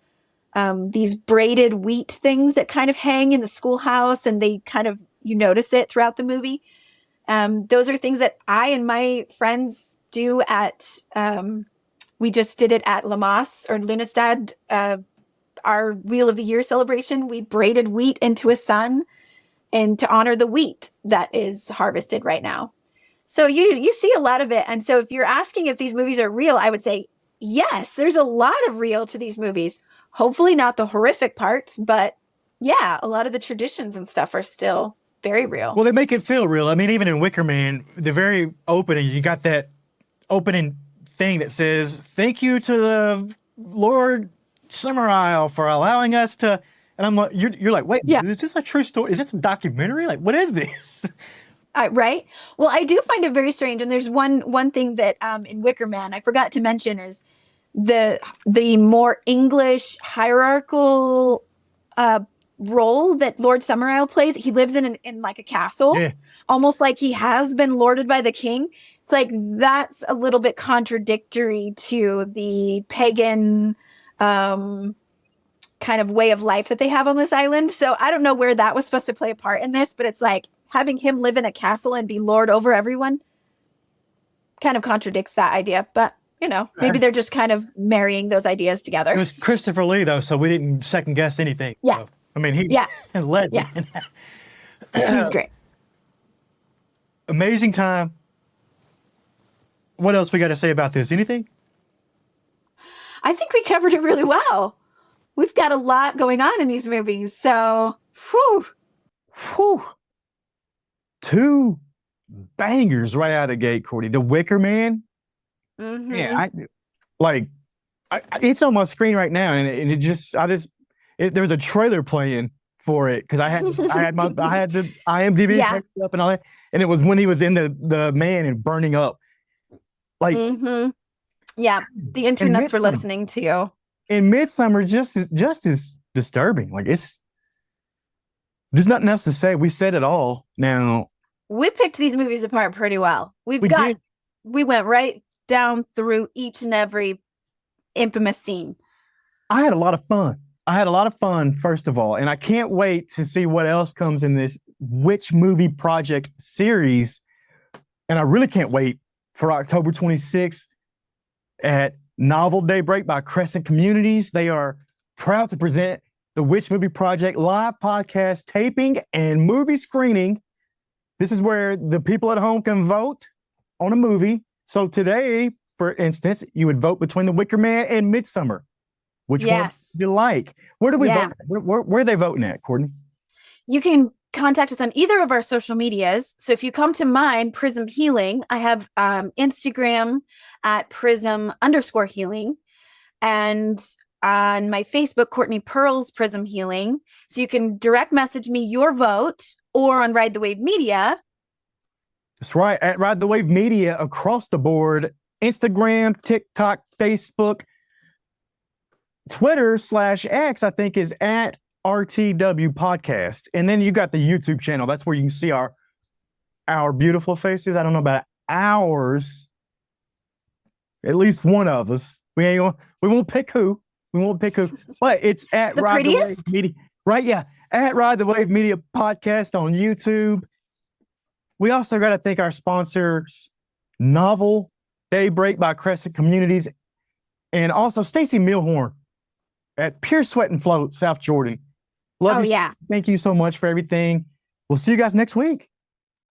these braided wheat things that kind of hang in the schoolhouse, and they kind of, you notice it throughout the movie. Those are things that I and my friends do at, we just did it at Lamas or Lunestad, our Wheel of the Year celebration. We braided wheat into a sun and to honor the wheat that is harvested right now. So you see a lot of it. And so if you're asking if these movies are real, I would say, yes, there's a lot of real to these movies. Hopefully not the horrific parts, but yeah, a lot of the traditions and stuff are still very real. Well, they make it feel real. I mean, even in Wicker Man, the very opening, you got that opening thing that says, "Thank you to the Lord Summerisle for allowing us to," and I'm like, you're like, wait, is this a true story? Is this a documentary? Like, what is this? Right. Well, I do find it very strange. And there's one thing that in Wicker Man, I forgot to mention is the more English hierarchical role that Lord Summerisle plays. He lives in like a castle, almost like he has been lorded by the king. It's like, that's a little bit contradictory to the pagan kind of way of life that they have on this island. So I don't know where that was supposed to play a part in this, but it's like having him live in a castle and be lord over everyone kind of contradicts that idea. But, you know, maybe they're just kind of marrying those ideas together. It was Christopher Lee, though, so we didn't second guess anything. Yeah. So, I mean, he's a legend. Yeah. He's great. Amazing time. What else we got to say about this? Anything? I think we covered it really well. We've got a lot going on in these movies. So, whew. 2 bangers right out of the gate, Courtney. The Wicker Man. Mm-hmm. Yeah, it's on my screen right now, and there's a trailer playing for it because I had the IMDb up and all that, and it was when he was in the man and burning up. Like, yeah, the internets were listening to you. In Midsommar, just as disturbing. Like, there's nothing else to say. We said it all. Now we picked these movies apart pretty well. We went right down through each and every infamous scene. I had a lot of fun. First of all, and I can't wait to see what else comes in this Witch Movie Project series. And I really can't wait for October 26th at Novel Daybreak by Crescent Communities. They are proud to present the Witch Movie Project live podcast taping and movie screening. This is where the people at home can vote on a movie. So today, for instance, you would vote between The Wicker Man and Midsommar. Which one do you like? Where do we vote? Where are they voting at, Courtney? You can contact us on either of our social medias. So if you come to mine, Prism Healing, I have Instagram at Prism_healing, and on my Facebook, Courtney Pearls Prism Healing. So you can direct message me your vote, or on Ride the Wave Media. That's right, at Ride the Wave Media across the board. Instagram, TikTok, Facebook, Twitter /X, I think, is at RTW Podcast. And then you got the YouTube channel. That's where you can see our beautiful faces. I don't know about ours. At least one of us. We won't pick who. But it's at Ride the Wave Media. Right, yeah. At Ride the Wave Media Podcast on YouTube. We also got to thank our sponsors, Novel Daybreak by Crescent Communities, and also Stacy Milhorn at Pure Sweat and Float, South Jordan. Love you. Yeah. Thank you so much for everything. We'll see you guys next week.